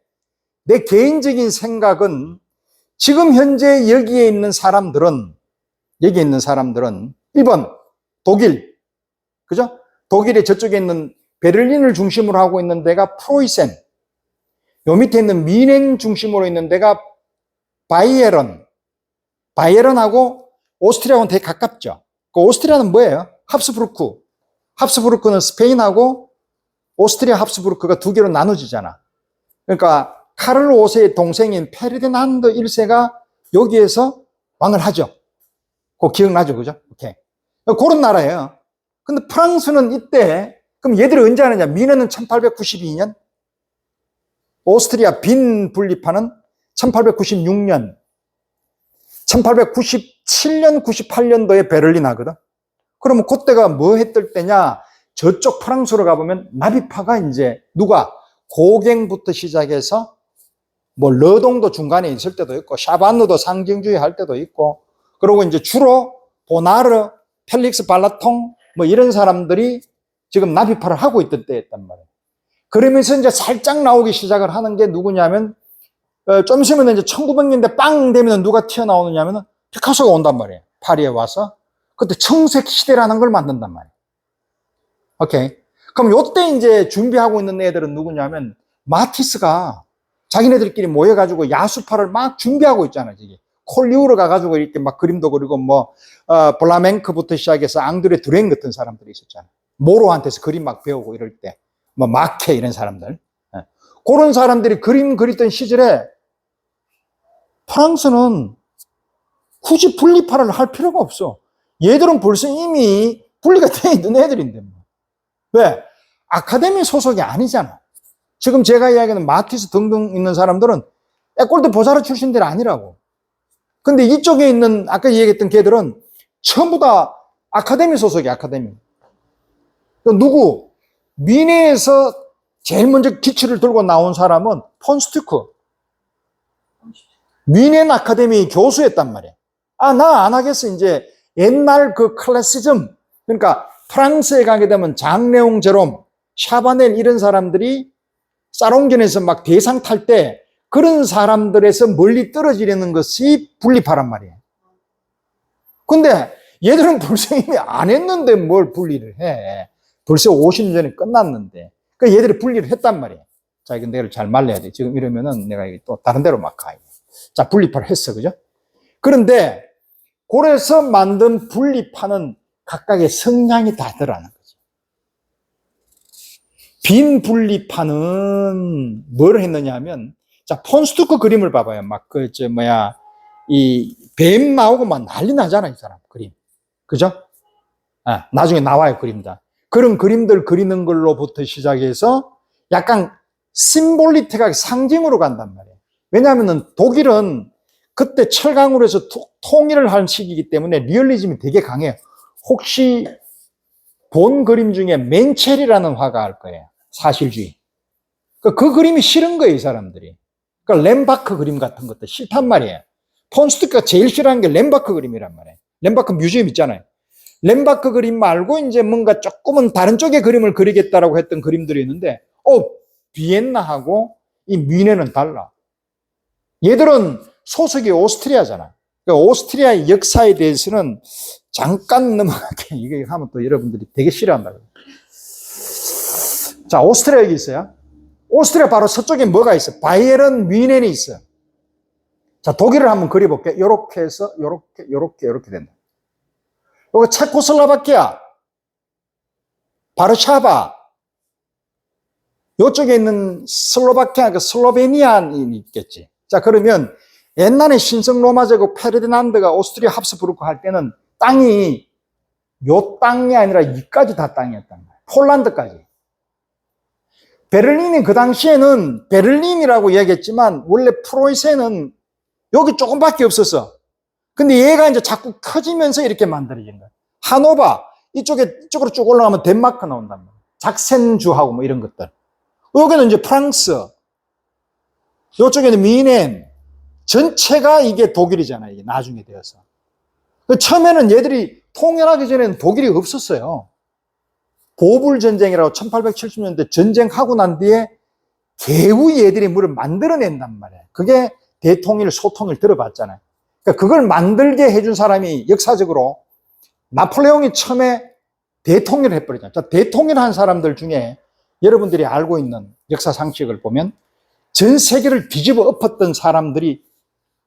내 개인적인 생각은 지금 현재 여기에 있는 사람들은 1번 독일, 그죠? 독일의 저쪽에 있는 베를린을 중심으로 하고 있는 데가 프로이센, 요 밑에 있는 미넨 중심으로 있는 데가 바이에른하고 오스트리아하고는 되게 가깝죠. 그 오스트리아는 뭐예요? 합스부르크는 스페인하고 오스트리아 합스부르크가 두 개로 나눠지잖아. 그러니까 카를 5세의 동생인 페르디난드 1세가 여기에서 왕을 하죠. 그거 기억나죠? 그죠? 오케이. 그런 나라예요. 근데 프랑스는 이때, 그럼 얘들이 언제 하느냐? 미네는 1892년, 오스트리아 빈 분리파는 1896년, 1897년, 98년도에 베를린 하거든. 그러면 그때가 뭐 했을 때냐? 저쪽 프랑스로 가보면 나비파가 이제 누가 고갱부터 시작해서 뭐 러동도 중간에 있을 때도 있고 샤반누도 상징주의 할 때도 있고, 그리고 이제 주로 보나르, 펠릭스 발라통 뭐 이런 사람들이 지금 나비파를 하고 있던 때였단 말이에요. 그러면서 이제 살짝 나오기 시작을 하는 게 누구냐면 좀 있으면 이제 1900년대 빵 되면 누가 튀어나오느냐면 피카소가 온단 말이에요. 파리에 와서 그때 청색 시대라는 걸 만든단 말이에요. 오케이. 그럼 요때 이제 준비하고 있는 애들은 누구냐면 마티스가 자기네들끼리 모여가지고 야수파를 막 준비하고 있잖아요. 이게 콜리우르 가가지고 이렇게 막 그림도 그리고 뭐 블라멩크부터 시작해서 앙드레 드랭 같은 사람들이 있었잖아요. 모로한테서 그림 막 배우고 이럴 때 뭐 마케 이런 사람들, 그런 사람들이 그림 그리던 시절에 프랑스는 굳이 분리파를 할 필요가 없어. 얘들은 벌써 이미 분리가 되어 있는 애들인데 뭐. 왜? 아카데미 소속이 아니잖아. 지금 제가 이야기하는 마티스 등등 있는 사람들은 에꼴드 보사르 출신들이 아니라고. 근데 이쪽에 있는 아까 얘기했던 걔들은 전부 다 아카데미 소속이야. 아카데미. 누구? 미네에서 제일 먼저 기치를 들고 나온 사람은 폰스튜크. 미넨 아카데미 교수였단 말이야. 아, 나 안 하겠어. 이제 옛날 그 클래시즘, 그러니까 프랑스에 가게 되면 장레옹 제롬, 샤바넬 이런 사람들이 사롱전에서 막 대상 탈 때 그런 사람들에서 멀리 떨어지려는 것이 분리파란 말이에요. 근데 얘들은 벌써 이미 안 했는데 뭘 분리를 해. 벌써 50년 전에 끝났는데. 그러니까 얘들이 분리를 했단 말이에요. 자, 이건 내가 잘 말려야 돼. 지금 이러면은 내가 또 다른 데로 막 가. 자, 분리파를 했어. 그죠? 그런데 그래서 만든 분리파는 각각의 성향이 다르다는 거죠. 빈 분리파는 뭘 했느냐 하면, 자, 폰스투크 그림을 봐봐요. 막 이 뱀 나오고 막 난리 나잖아, 이 사람 그림. 그죠? 아, 나중에 나와요, 그림다. 그런 그림들 그리는 걸로부터 시작해서 약간 심볼리틱하게 상징으로 간단 말이에요. 왜냐하면 독일은 그때 철강으로 해서 통일을 한 시기이기 때문에 리얼리즘이 되게 강해요. 혹시 본 그림 중에 멘첼이라는 화가 알 거예요. 사실주의. 그 그림이 싫은 거예요, 이 사람들이. 그러니까 렘바크 그림 같은 것도 싫단 말이에요. 폰스투크가 제일 싫어하는 게 렘바크 그림이란 말이에요. 렘바크 뮤지엄 있잖아요. 렘바크 그림 말고 이제 뭔가 조금은 다른 쪽의 그림을 그리겠다라고 했던 그림들이 있는데, 비엔나하고 이 미네는 달라. 얘들은 소속이 오스트리아잖아. 그러니까 오스트리아의 역사에 대해서는 잠깐 넘어갈게. 이게 하면 또 여러분들이 되게 싫어한다. 자, 오스트리아 여기 있어요. 오스트리아 바로 서쪽에 뭐가 있어? 바이에른 미넨이 있어요. 자, 독일을 한번 그려볼게. 요렇게 해서 요렇게 된다. 요거 체코슬로바키아, 바르샤바, 요쪽에 있는 슬로바키아, 그 슬로베니아인이 있겠지. 자, 그러면 옛날에 신성 로마제국 페르디난드가 오스트리아 합스부르크 할 때는 땅이 요 땅이 아니라 이까지 다 땅이었단 말이야. 폴란드까지. 베를린이 그 당시에는 베를린이라고 얘기했지만 원래 프로이센은 여기 조금밖에 없었어. 근데 얘가 이제 자꾸 커지면서 이렇게 만들어진 거야. 하노바, 이쪽으로 쭉 올라가면 덴마크 나온단 말이야. 작센주하고 뭐 이런 것들. 여기는 이제 프랑스, 이쪽에는 미넨, 전체가 이게 독일이잖아요. 이게 나중에 되어서. 처음에는 얘들이 통일하기 전에는 독일이 없었어요. 보불전쟁이라고 1870년대 전쟁하고 난 뒤에 개우 얘들이 뭐를 만들어낸단 말이에요. 그게 대통일, 소통일 들어봤잖아요. 그러니까 그걸 만들게 해준 사람이 역사적으로 나폴레옹이 처음에 대통일을 해버리잖아요. 자, 대통일한 사람들 중에 여러분들이 알고 있는 역사 상식을 보면 전 세계를 뒤집어 엎었던 사람들이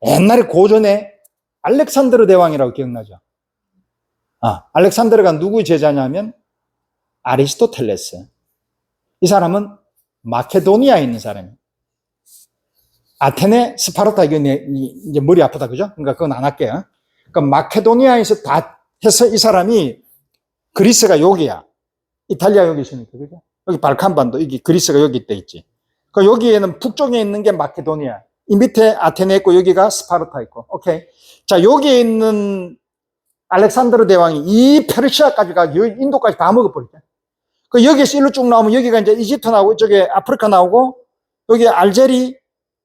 옛날에 고전에 알렉산드르 대왕이라고 기억나죠? 알렉산드르가 누구의 제자냐면 아리스토텔레스. 이 사람은 마케도니아에 있는 사람이에요. 아테네, 스파르타, 이제 머리 아프다, 그죠? 그러니까 그건 안 할게요. 그러니까 마케도니아에서 다 해서 이 사람이 그리스가 여기야. 이탈리아 여기 있으니까, 그죠? 여기 발칸반도, 여기 그리스가 여기 있다 있지. 그러니까 여기에는 북쪽에 있는 게 마케도니아. 이 밑에 아테네 있고 여기가 스파르타 있고. 오케이. 자, 여기에 있는 알렉산드르 대왕이 이 페르시아까지 가 인도까지 다 먹어버리죠. 그 여기에서 일로 쭉 나오면 여기가 이제 이집트 나오고 이쪽에 아프리카 나오고 여기 알제리,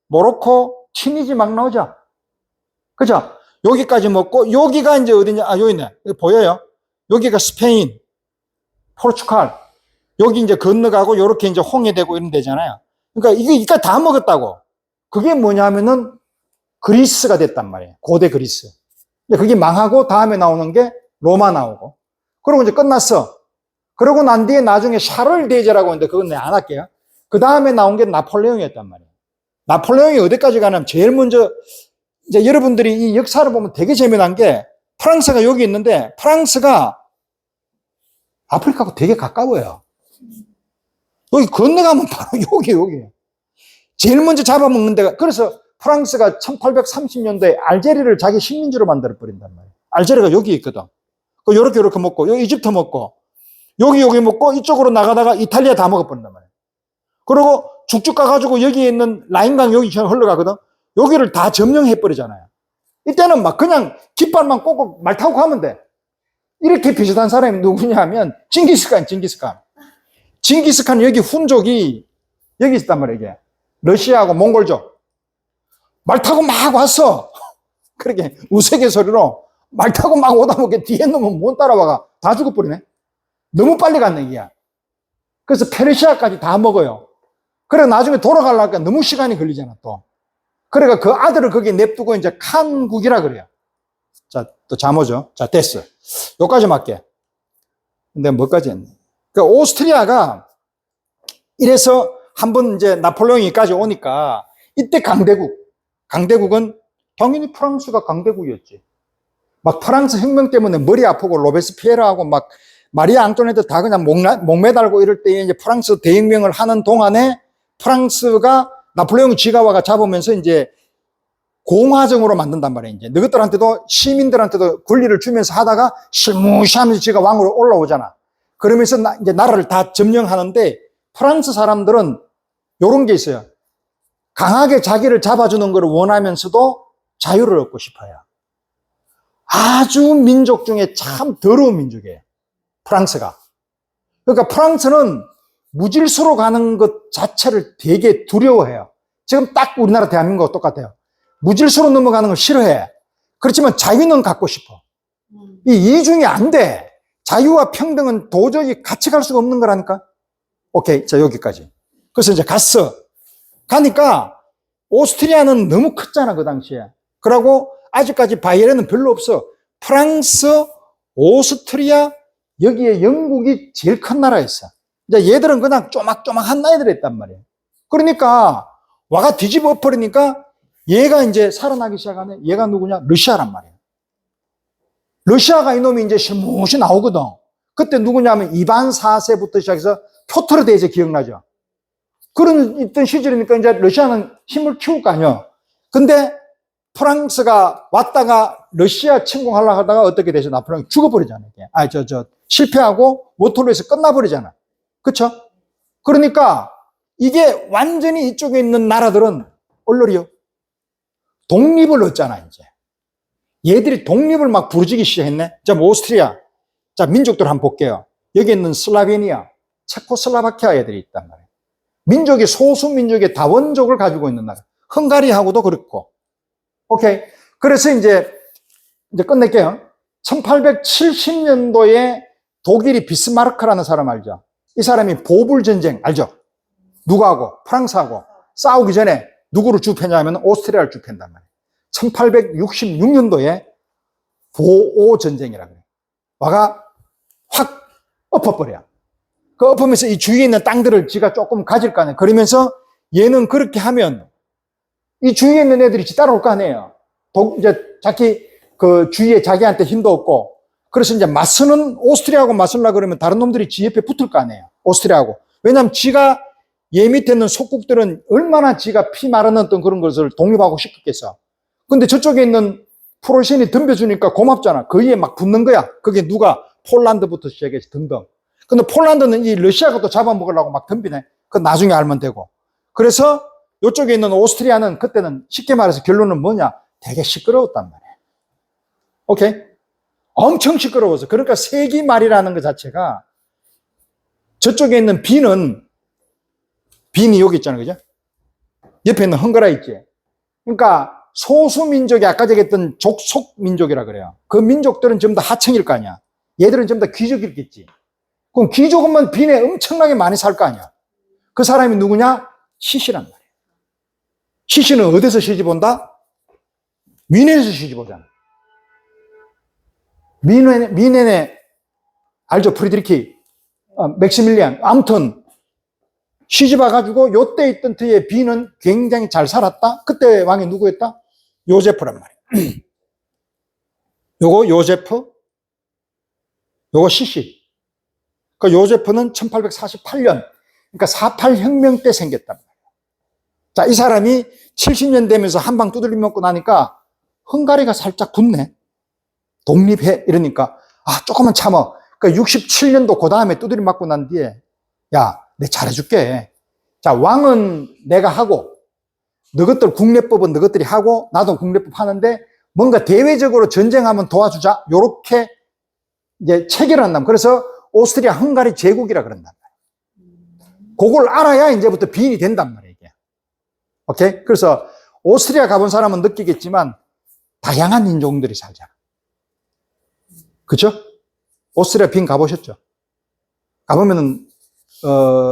모로코, 튀니지 막 나오죠. 그죠? 여기까지 먹고 여기가 이제 어디냐? 여기 있네. 여기 보여요? 여기가 스페인, 포르투갈. 여기 이제 건너가고 요렇게 이제 홍해되고 이런 데잖아요. 그러니까 이거 다 먹었다고. 그게 뭐냐면은 그리스가 됐단 말이에요. 고대 그리스. 그게 망하고 다음에 나오는 게 로마 나오고. 그리고 이제 끝났어. 그러고 난 뒤에 나중에 샤를 대제라고 하는데 그건 내가 안 할게요. 그 다음에 나온 게 나폴레옹이었단 말이에요. 나폴레옹이 어디까지 가냐면 제일 먼저 이제 여러분들이 이 역사를 보면 되게 재미난 게 프랑스가 여기 있는데 프랑스가 아프리카하고 되게 가까워요. 여기 건너가면 바로 여기. 제일 먼저 잡아먹는 데가 그래서 프랑스가 1830년대에 알제리를 자기 식민지로 만들어버린단 말이에요. 알제리가 여기 있거든. 요렇게 먹고 여기 이집트 먹고 여기 먹고 이쪽으로 나가다가 이탈리아 다 먹어버린단 말이에요. 그리고 쭉쭉 가가지고 여기에 있는 라인강 여기 흘러가거든. 여기를 다 점령해버리잖아요. 이때는 막 그냥 깃발만 꽂고 말 타고 가면 돼. 이렇게 비슷한 사람이 누구냐 하면 징기스칸. 징기스칸 여기 훈족이 여기 있단 말이에요. 이게. 러시아하고 몽골족. 말 타고 막 왔어. 그렇게 우스갯소리로 말 타고 막 오다 보니까 뒤에 놈은 못 따라와가 다 죽어버리네. 너무 빨리 갔네, 이게. 그래서 페르시아까지 다 먹어요. 그래, 나중에 돌아가려니까 너무 시간이 걸리잖아, 또. 그러니까 그 아들을 거기에 냅두고 이제 칸국이라 그래요. 자, 또 잠오죠. 자, 됐어. 여기까지 맞게. 근데 뭐까지 했네. 그 오스트리아가 이래서 한번 이제 나폴레옹이까지 오니까 이때 강대국은 당연히 프랑스가 강대국이었지. 막 프랑스 혁명 때문에 머리 아프고 로베스피에르하고 막 마리아 앙토네트 다 그냥 목매달고 이럴 때 이제 프랑스 대혁명을 하는 동안에 프랑스가 나폴레옹이 지가 와가 잡으면서 이제 공화정으로 만든단 말이에요. 이제 너희들한테도 시민들한테도 권리를 주면서 하다가 실무시하면서 지가 왕으로 올라오잖아. 그러면서 이제 나라를 다 점령하는데 프랑스 사람들은 요런 게 있어요. 강하게 자기를 잡아주는 걸 원하면서도 자유를 얻고 싶어요. 아주 민족 중에 참 더러운 민족이에요. 프랑스가. 그러니까 프랑스는 무질서로 가는 것 자체를 되게 두려워해요. 지금 딱 우리나라 대한민국과 똑같아요. 무질서로 넘어가는 걸 싫어해. 그렇지만 자유는 갖고 싶어. 이 이중이 안 돼. 자유와 평등은 도저히 같이 갈 수가 없는 거라니까. 오케이. 자, 여기까지. 그래서 이제 갔어. 가니까 오스트리아는 너무 컸잖아, 그 당시에. 그러고 아직까지 바이에른은 별로 없어. 프랑스, 오스트리아, 여기에 영국이 제일 큰 나라였어. 이제 얘들은 그냥 쪼막쪼막한 나이들이었단 말이에요. 그러니까 와가 뒤집어 엎어리니까 얘가 이제 살아나기 시작하네. 얘가 누구냐? 러시아란 말이에요. 러시아가 이놈이 이제 실무시 나오거든. 그때 누구냐면 이반 4세부터 시작해서 표트르 대제 기억나죠? 그런 있던 시절이니까 이제 러시아는 힘을 키울 거 아니야. 근데 프랑스가 왔다가 러시아 침공하려고 하다가 어떻게 되죠? 나폴레옹이 죽어버리잖아요. 실패하고 모토로에서 끝나버리잖아. 그쵸? 그러니까 이게 완전히 이쪽에 있는 나라들은 얼러리요. 독립을 얻잖아, 이제. 얘들이 독립을 막 부르짖기 시작했네. 자, 뭐 오스트리아. 자, 민족들 한번 볼게요. 여기 있는 슬라베니아, 체코슬라바키아 애들이 있단 말이에요. 민족이 소수 민족의 다원족을 가지고 있는 나라. 헝가리하고도 그렇고. 오케이. 그래서 이제 끝낼게요. 1870년도에 독일이 비스마르크라는 사람 알죠? 이 사람이 보불 전쟁 알죠? 누구하고? 프랑스하고 싸우기 전에 누구를 주패냐면 오스트리아를 주패한단 말이에요. 1866년도에 보오 전쟁이라고 해요. 와가 확 엎어버려. 그 엎으면서 이 주위에 있는 땅들을 지가 조금 가질 거 아니에요. 그러면서 얘는 그렇게 하면 이 주위에 있는 애들이 따라올 거 아니에요. 이제 자기 그 주위에 자기한테 힘도 없고, 그래서 이제 맞서는 오스트리아하고 맞서려고 그러면 다른 놈들이 지 옆에 붙을 거 아니에요. 오스트리아하고. 왜냐하면 지가 얘 밑에 있는 속국들은 얼마나 지가 피 마르는 그런 것을 독립하고 싶겠어. 근데 저쪽에 있는 프로시안이 덤벼주니까 고맙잖아. 그 위에 막 붙는 거야. 그게 누가? 폴란드부터 시작해서 등등. 근데 폴란드는 이 러시아가 또 잡아먹으려고 막 덤비네. 그건 나중에 알면 되고. 그래서 이쪽에 있는 오스트리아는 그때는 쉽게 말해서 결론은 뭐냐? 되게 시끄러웠단 말이에요. 오케이? 엄청 시끄러워서. 그러니까 세기말이라는 것 자체가 저쪽에 있는 빈이 여기 있잖아요. 그죠? 옆에 있는 헝가라 있지? 그러니까 소수민족이 아까 얘기했던 족속민족이라 그래요. 그 민족들은 전부 다 하층일 거 아니야. 얘들은 전부 다 귀족이겠지. 그럼 귀족은 빈에 엄청나게 많이 살 거 아니야. 그 사람이 누구냐? 시시란 말이에요. 시시는 어디서 시집 온다? 미네에서 시집 오잖아. 미네네 알죠? 프리드리히 맥시밀리안. 아무튼 시집 와가지고 요때 있던 뒤에 빈은 굉장히 잘 살았다. 그때 왕이 누구였다? 요제프란 말이에요. 요거 요제프, 요거 시시. 그 요제프는 1848년, 그러니까 48혁명 때 생겼단 말이에요. 자, 이 사람이 70년 되면서 한 방 두들겨 먹고 나니까 헝가리가 살짝 굳네. 독립해. 이러니까, 조금만 참아. 그러니까 67년도 그 다음에 두드려 맞고 난 뒤에, 야, 내 잘해줄게. 자, 왕은 내가 하고, 너희들 국내법은 너희들이 하고, 나도 국내법 하는데, 뭔가 대외적으로 전쟁하면 도와주자. 요렇게 이제 체결한다. 그래서 오스트리아 헝가리 제국이라 그런단 말이에요. 그걸 알아야 이제부터 빈이 된단 말이에요. 이게. 오케이? 그래서 오스트리아 가본 사람은 느끼겠지만, 다양한 인종들이 살잖아. 그쵸? 오스트리아 빈 가보셨죠? 가보면은,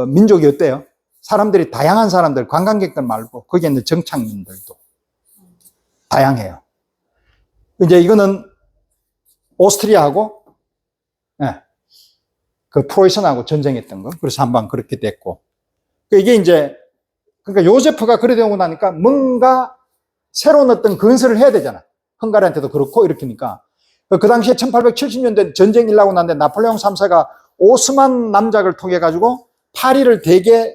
민족이 어때요? 사람들이 다양한 사람들, 관광객들 말고, 거기에 있는 정착민들도 다양해요. 이제 이거는 오스트리아하고, 그 프로이센하고 전쟁했던 거. 그래서 한번 그렇게 됐고. 이게 이제, 그러니까 요제프가 그래 되고 나니까 뭔가 새로운 어떤 건설을 해야 되잖아. 헝가리한테도 그렇고, 이렇게니까. 그 당시에 1870년대 전쟁 일나고 났는데 나폴레옹 3세가 오스만 남작을 통해 가지고 파리를 대개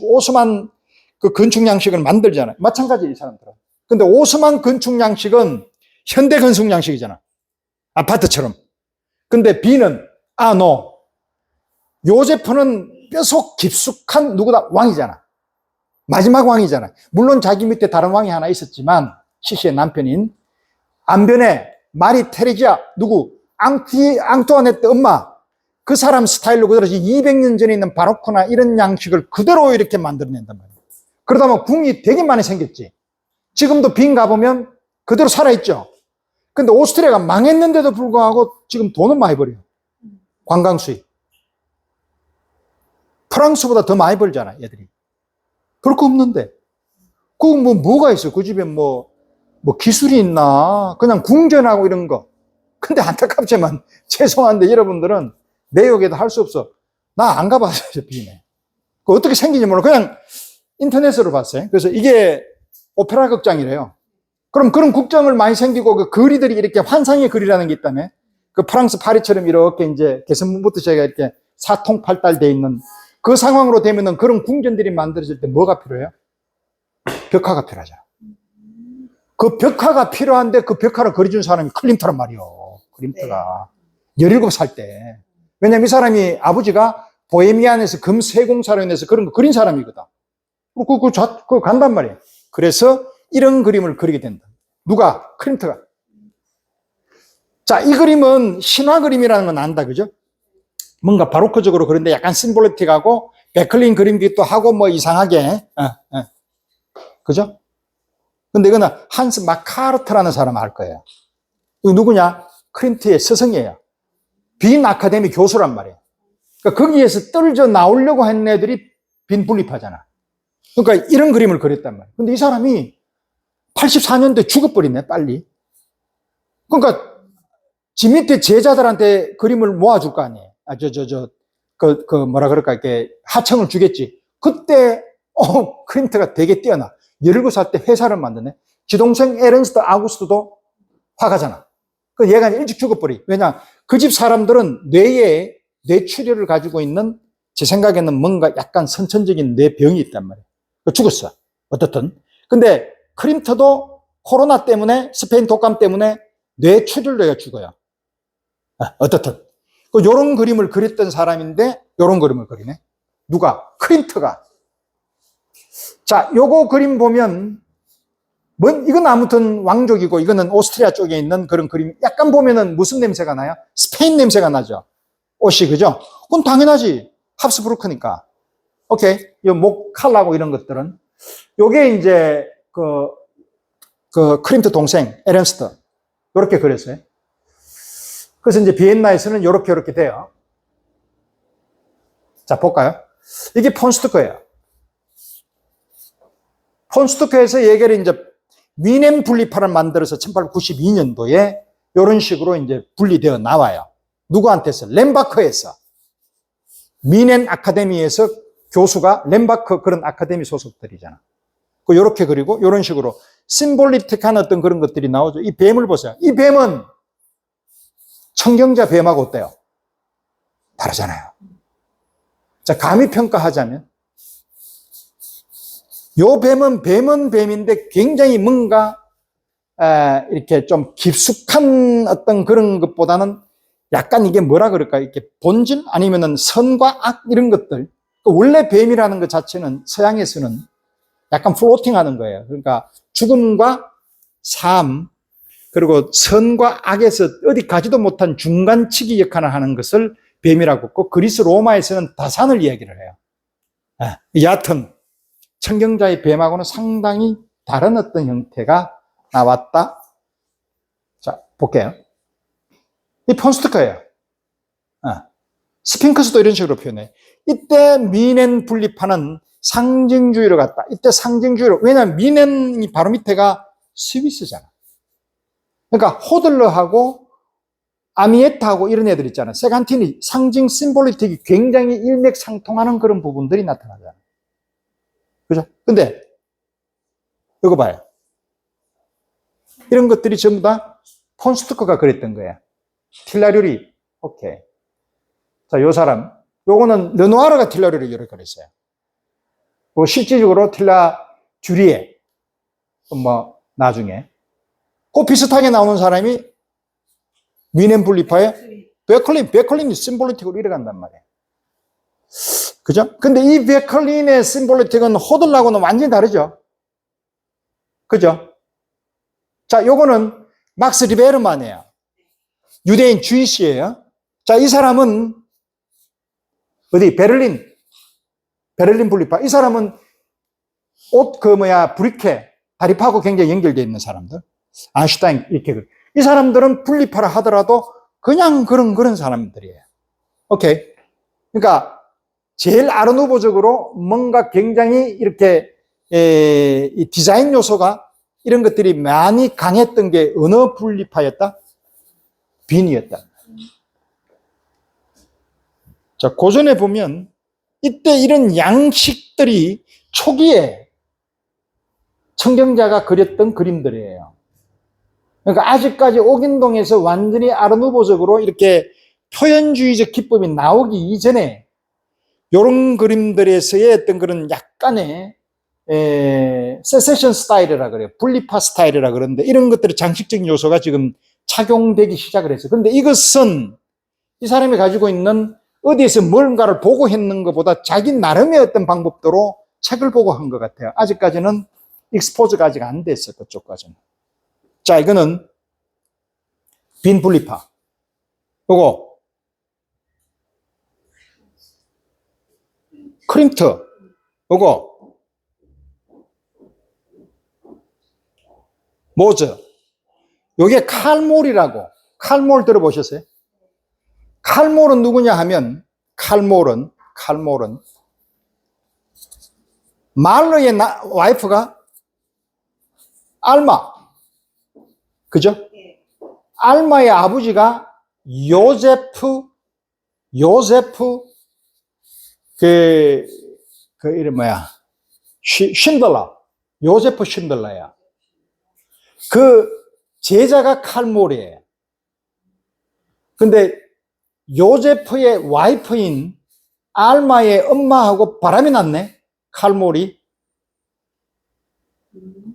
오스만 그 건축 양식을 만들잖아요. 마찬가지 이 사람들은. 근데 오스만 건축 양식은 현대 건축 양식이잖아. 아파트처럼. 근데 B는 노. 요제프는 뼈속 깊숙한 누구다? 왕이잖아. 마지막 왕이잖아. 물론 자기 밑에 다른 왕이 하나 있었지만 시시의 남편인 안변의 마리 테레지아 누구? 앙투아네트 엄마. 그 사람 스타일로 그대로 200년 전에 있는 바로크나 이런 양식을 그대로 이렇게 만들어낸단 말이에요. 그러다 보면 궁이 되게 많이 생겼지. 지금도 빈 가보면 그대로 살아있죠. 근데 오스트리아가 망했는데도 불구하고 지금 돈은 많이 벌어요. 관광 수입. 프랑스보다 더 많이 벌잖아, 얘들이. 그럴 거 없는데. 뭐가 있어? 그 집에 뭐 기술이 있나? 그냥 궁전하고 이런 거. 근데 안타깝지만, 죄송한데 여러분들은 내 욕에도 할 수 없어. 나 안 가봤어요, 빈에. 그 어떻게 생긴지 몰라. 그냥 인터넷으로 봤어요. 그래서 이게 오페라 극장이래요. 그럼 그런 국장을 많이 생기고 그 거리들이 이렇게 환상의 거리라는 게 있다며. 그 프랑스 파리처럼 이렇게 이제 개선문부터 제가 이렇게 사통팔달되어 있는 그 상황으로 되면은 그런 궁전들이 만들어질 때 뭐가 필요해요? 벽화가 필요하잖아. 그 벽화가 필요한데 그 벽화를 그려준 사람이 클림트란 말이요. 클림트가. 17살 때. 왜냐면 이 사람이 아버지가 보헤미안에서 금세공사로 인해서 그런 거 그린 사람이거든. 그거 간단 말이에요. 그래서 이런 그림을 그리게 된다. 누가? 클림트가. 자, 이 그림은 신화 그림이라는 건 안다, 그죠? 뭔가 바로크적으로 그런데 약간 심볼리틱하고 베클린 그림기도 하고 뭐 이상하게, 그죠? 근데 이거는 한스 마카르트라는 사람 알 거예요. 이거 누구냐? 클림트의 스승이에요. 빈 아카데미 교수란 말이에요. 그러니까 거기에서 떨어져 나오려고 한 애들이 빈 분립하잖아. 그러니까 이런 그림을 그렸단 말이에요. 근데 이 사람이 84년도에 죽어버리네, 빨리. 그러니까 지 밑에 제자들한테 그림을 모아줄 거 아니에요. 뭐라 그럴까, 이렇게 하청을 주겠지. 그때, 클림트가 되게 뛰어나. 17살 때 회사를 만드네. 지 동생 에른스트 아구스트도 화가잖아. 그 얘가 일찍 죽어버리. 왜냐, 그 집 사람들은 뇌에 뇌출혈을 가지고 있는, 제 생각에는 뭔가 약간 선천적인 뇌병이 있단 말이에요. 죽었어. 어떻든. 근데 클림트도 코로나 때문에, 스페인 독감 때문에 뇌출혈로 해가 죽어요. 어떻든. 요런 그림을 그렸던 사람인데, 요런 그림을 그리네. 누가? 클림트가. 자, 요거 그림 보면, 이건 아무튼 왕족이고, 이거는 오스트리아 쪽에 있는 그런 그림. 약간 보면은 무슨 냄새가 나요? 스페인 냄새가 나죠? 옷이, 그죠? 그건 당연하지. 합스부르크니까. 오케이. 요 목 칼라고 이런 것들은. 요게 이제, 클림트 동생, 에른스트. 요렇게 그렸어요. 그래서 이제 비엔나에서는 요렇게 돼요. 자, 볼까요? 이게 폰스투크예요. 폰스투크에서 얘기를 이제 미넨 분리파를 만들어서 1892년도에 이런 식으로 이제 분리되어 나와요. 누구한테서? 렘바크에서. 미넨 아카데미에서 교수가 렘바크 그런 아카데미 소속들이잖아. 요렇게 그리고 이런 식으로 심볼리틱한 어떤 그런 것들이 나오죠. 이 뱀을 보세요. 이 뱀은 청경자 뱀하고 어때요? 다르잖아요. 자, 감히 평가하자면 요 뱀은 뱀인데 굉장히 뭔가 이렇게 좀 깊숙한 어떤 그런 것보다는 약간 이게 뭐라 그럴까, 이렇게 본질 아니면은 선과 악 이런 것들. 원래 뱀이라는 것 자체는 서양에서는 약간 플로팅하는 거예요. 그러니까 죽음과 삶, 그리고 선과 악에서 어디 가지도 못한 중간치기 역할을 하는 것을 뱀이라고 했고, 그리스 로마에서는 다산을 이야기를 해요. 여하튼 청경자의 뱀하고는 상당히 다른 어떤 형태가 나왔다. 자, 볼게요. 이 폰스투크예요. 스핑크스도 이런 식으로 표현해. 이때 미넨 분립파는 상징주의로 갔다. 이때 상징주의로. 왜냐하면 미넨이 바로 밑에가 스위스잖아. 그러니까 호들러하고 아미에타하고 이런 애들 있잖아. 세간틴이 상징 심볼리틱이 굉장히 일맥상통하는 그런 부분들이 나타나잖아. 그죠? 근데 이거 봐요. 이런 것들이 전부 다 폰스투크가 그랬던 거야. 틸라류리. 오케이. 자, 요 사람. 요거는 르누아르가 틸라류리 이렇게 그랬어요. 실질적으로 틸라주리에 뭐 나중에 그 비슷하게 나오는 사람이 미넨 분리파의 베클린이 심볼리틱으로 이래간단 말이에요. 그죠? 근데 이 베클린의 심볼리틱은 호들라고는 완전히 다르죠. 그죠? 자, 요거는 막스 리베르만이에요. 유대인 주이시예요. 자, 이 사람은 어디? 베를린 분리파. 이 사람은 브리케, 다리파하고 굉장히 연결되어 있는 사람들. 아인슈타인, 이렇게. 이 사람들은 분리파라 하더라도 그냥 그런 사람들이에요. 오케이. 그러니까, 제일 아르누보적으로 뭔가 굉장히 이렇게, 이 디자인 요소가 이런 것들이 많이 강했던 게 어느 분리파였다? 빈이었다. 자, 고전에 보면 이때 이런 양식들이 초기에 청경자가 그렸던 그림들이에요. 그러니까 아직까지 옥인동에서 완전히 아르누보적으로 이렇게 표현주의적 기법이 나오기 이전에 요런 그림들에서의 어떤 그런 약간의 세세션 스타일이라 그래요. 분리파 스타일이라 그러는데 이런 것들의 장식적인 요소가 지금 착용되기 시작을 했어요. 그런데 이것은 이 사람이 가지고 있는 어디에서 뭔가를 보고 했는 것보다 자기 나름의 어떤 방법대로 책을 보고 한 것 같아요. 아직까지는 익스포즈가 아직 안 됐어요. 그쪽까지는. 자, 이거는 빈 분리파. 요거 크림트. 요거 모즈. 요게 칼몰이라고. 칼몰 들어보셨어요? 칼몰은 누구냐 하면 칼몰은 말러의 와이프가 알마. 그죠? 알마의 아버지가 요세프 그 이름 뭐야? 쉰들러. 요세프 쉰들러야. 그 제자가 칼몰이에요. 근데 요세프의 와이프인 알마의 엄마하고 바람이 났네. 칼몰이.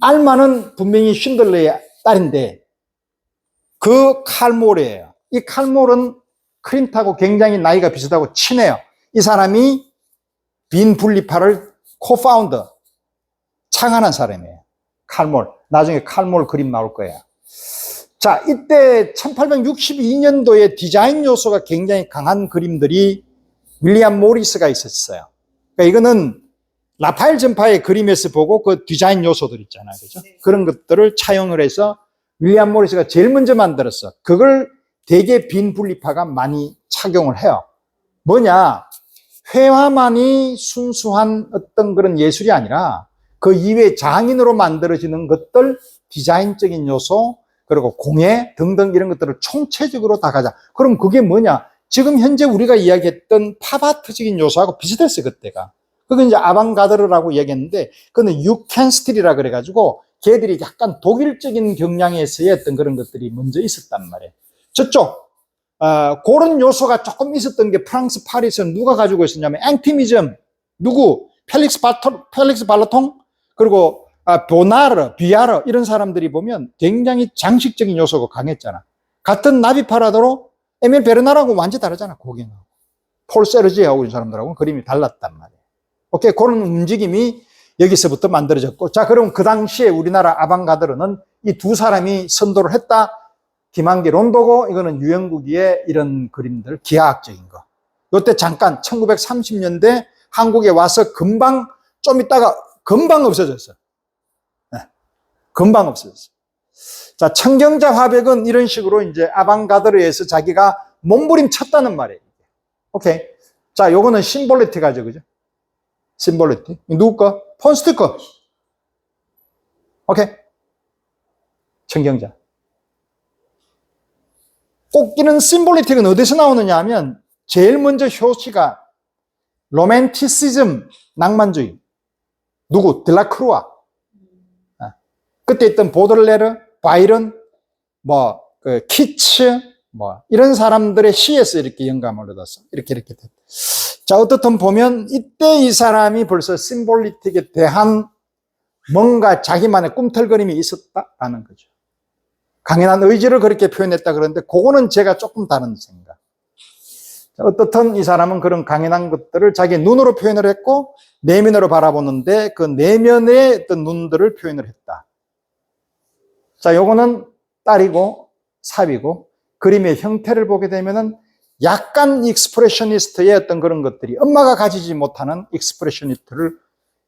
알마는 분명히 쉰들러의 딸인데 그 칼몰이에요. 이 칼몰은 크림트하고 굉장히 나이가 비슷하고 친해요. 이 사람이 빈 분리파를 코파운더 창안한 사람이에요. 칼몰. 나중에 칼몰 그림 나올 거예요. 자, 이때 1862년도에 디자인 요소가 굉장히 강한 그림들이 윌리엄 모리스가 있었어요. 그러니까 이거는 라파엘 전파의 그림에서 보고 그 디자인 요소들 있잖아요. 그죠? 그런 것들을 차용을 해서 윌리엄 모리스가 제일 먼저 만들었어. 그걸 되게 빈 분리파가 많이 착용을 해요. 뭐냐? 회화만이 순수한 어떤 그런 예술이 아니라 그 이외에 장인으로 만들어지는 것들, 디자인적인 요소, 그리고 공예 등등 이런 것들을 총체적으로 다 가자. 그럼 그게 뭐냐? 지금 현재 우리가 이야기했던 팝아트적인 요소하고 비슷했어요, 그때가. 그건 이제 아방가드르라고 얘기했는데, 그거는 유캔스틸이라 그래가지고, 걔들이 약간 독일적인 경향에서의 어떤 그런 것들이 먼저 있었단 말이에요. 저쪽, 그런 요소가 조금 있었던 게 프랑스 파리에서 누가 가지고 있었냐면, 앵티미즘, 누구? 펠릭스 발라통? 그리고 보나르, 비아르 이런 사람들이 보면 굉장히 장식적인 요소가 강했잖아. 같은 나비파라도로 에밀 베르나르하고 완전히 다르잖아, 고갱하고. 폴 세르지하고 이런 사람들하고는 그림이 달랐단 말이에요. 오케이, 그런 움직임이 여기서부터 만들어졌고, 자, 그럼 그 당시에 우리나라 아방가드르는 이 두 사람이 선도를 했다. 김한기 론도고, 이거는 유영국이의 이런 그림들, 기하학적인 거. 이때 잠깐 1930년대 한국에 와서 금방 좀 있다가 금방 없어졌어. 네, 금방 없어졌어. 자, 청경자 화백은 이런 식으로 이제 아방가드르에서 자기가 몸부림 쳤다는 말이에요. 오케이. 자, 요거는 심볼리티 가죠, 그죠? 심볼리티. 누구 거? 폰스트커. 오케이. 청경자. 꽃기는 심볼리틱은 어디서 나오느냐 하면 제일 먼저 효시가 로맨티시즘, 낭만주의. 누구? 들라크루아. 그때 있던 보들레르, 바이런, 키츠, 이런 사람들의 시에서 이렇게 영감을 얻었어. 이렇게 됐다. 자, 어떻든 보면 이때 이 사람이 벌써 심볼리틱에 대한 뭔가 자기만의 꿈틀거림이 있었다라는 거죠. 강인한 의지를 그렇게 표현했다 그러는데 그거는 제가 조금 다른 생각. 자, 어떻든 이 사람은 그런 강인한 것들을 자기 눈으로 표현을 했고 내면으로 바라보는데 그 내면의 어떤 눈들을 표현을 했다. 자, 요거는 딸이고 삽이고 그림의 형태를 보게 되면은 약간 익스프레셔니스트의 어떤 그런 것들이 엄마가 가지지 못하는 익스프레셔니스트를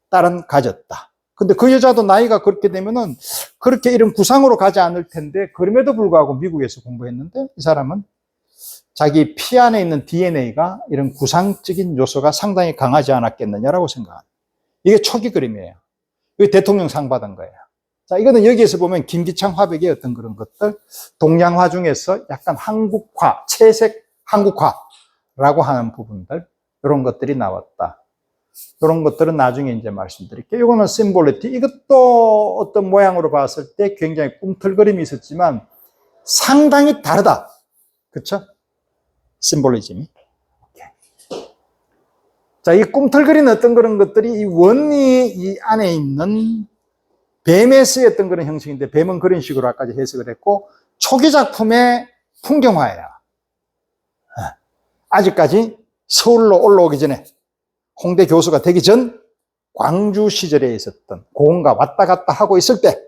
딸은 가졌다. 근데 그 여자도 나이가 그렇게 되면은 그렇게 이런 구상으로 가지 않을 텐데 그럼에도 불구하고 미국에서 공부했는데 이 사람은 자기 피 안에 있는 DNA가 이런 구상적인 요소가 상당히 강하지 않았겠느냐라고 생각합니다. 이게 초기 그림이에요. 이게 대통령 상 받은 거예요. 자, 이거는 여기에서 보면 김기창 화백의 어떤 그런 것들, 동양화 중에서 약간 한국화, 채색 한국화라고 하는 부분들, 이런 것들이 나왔다. 이런 것들은 나중에 이제 말씀드릴게요. 이거는 심볼리티. 이것도 어떤 모양으로 봤을 때 굉장히 꿈틀거림이 있었지만 상당히 다르다. 그렇죠? 심볼리즘이. 자, 이 꿈틀거리는 어떤 그런 것들이 이 원리 이 안에 있는 뱀에 쓰였던 그런 형식인데, 뱀은 그런 식으로 아까 해석을 했고, 초기 작품의 풍경화예요. 아직까지 서울로 올라오기 전에, 홍대 교수가 되기 전 광주 시절에 있었던 고흥과 왔다 갔다 하고 있을 때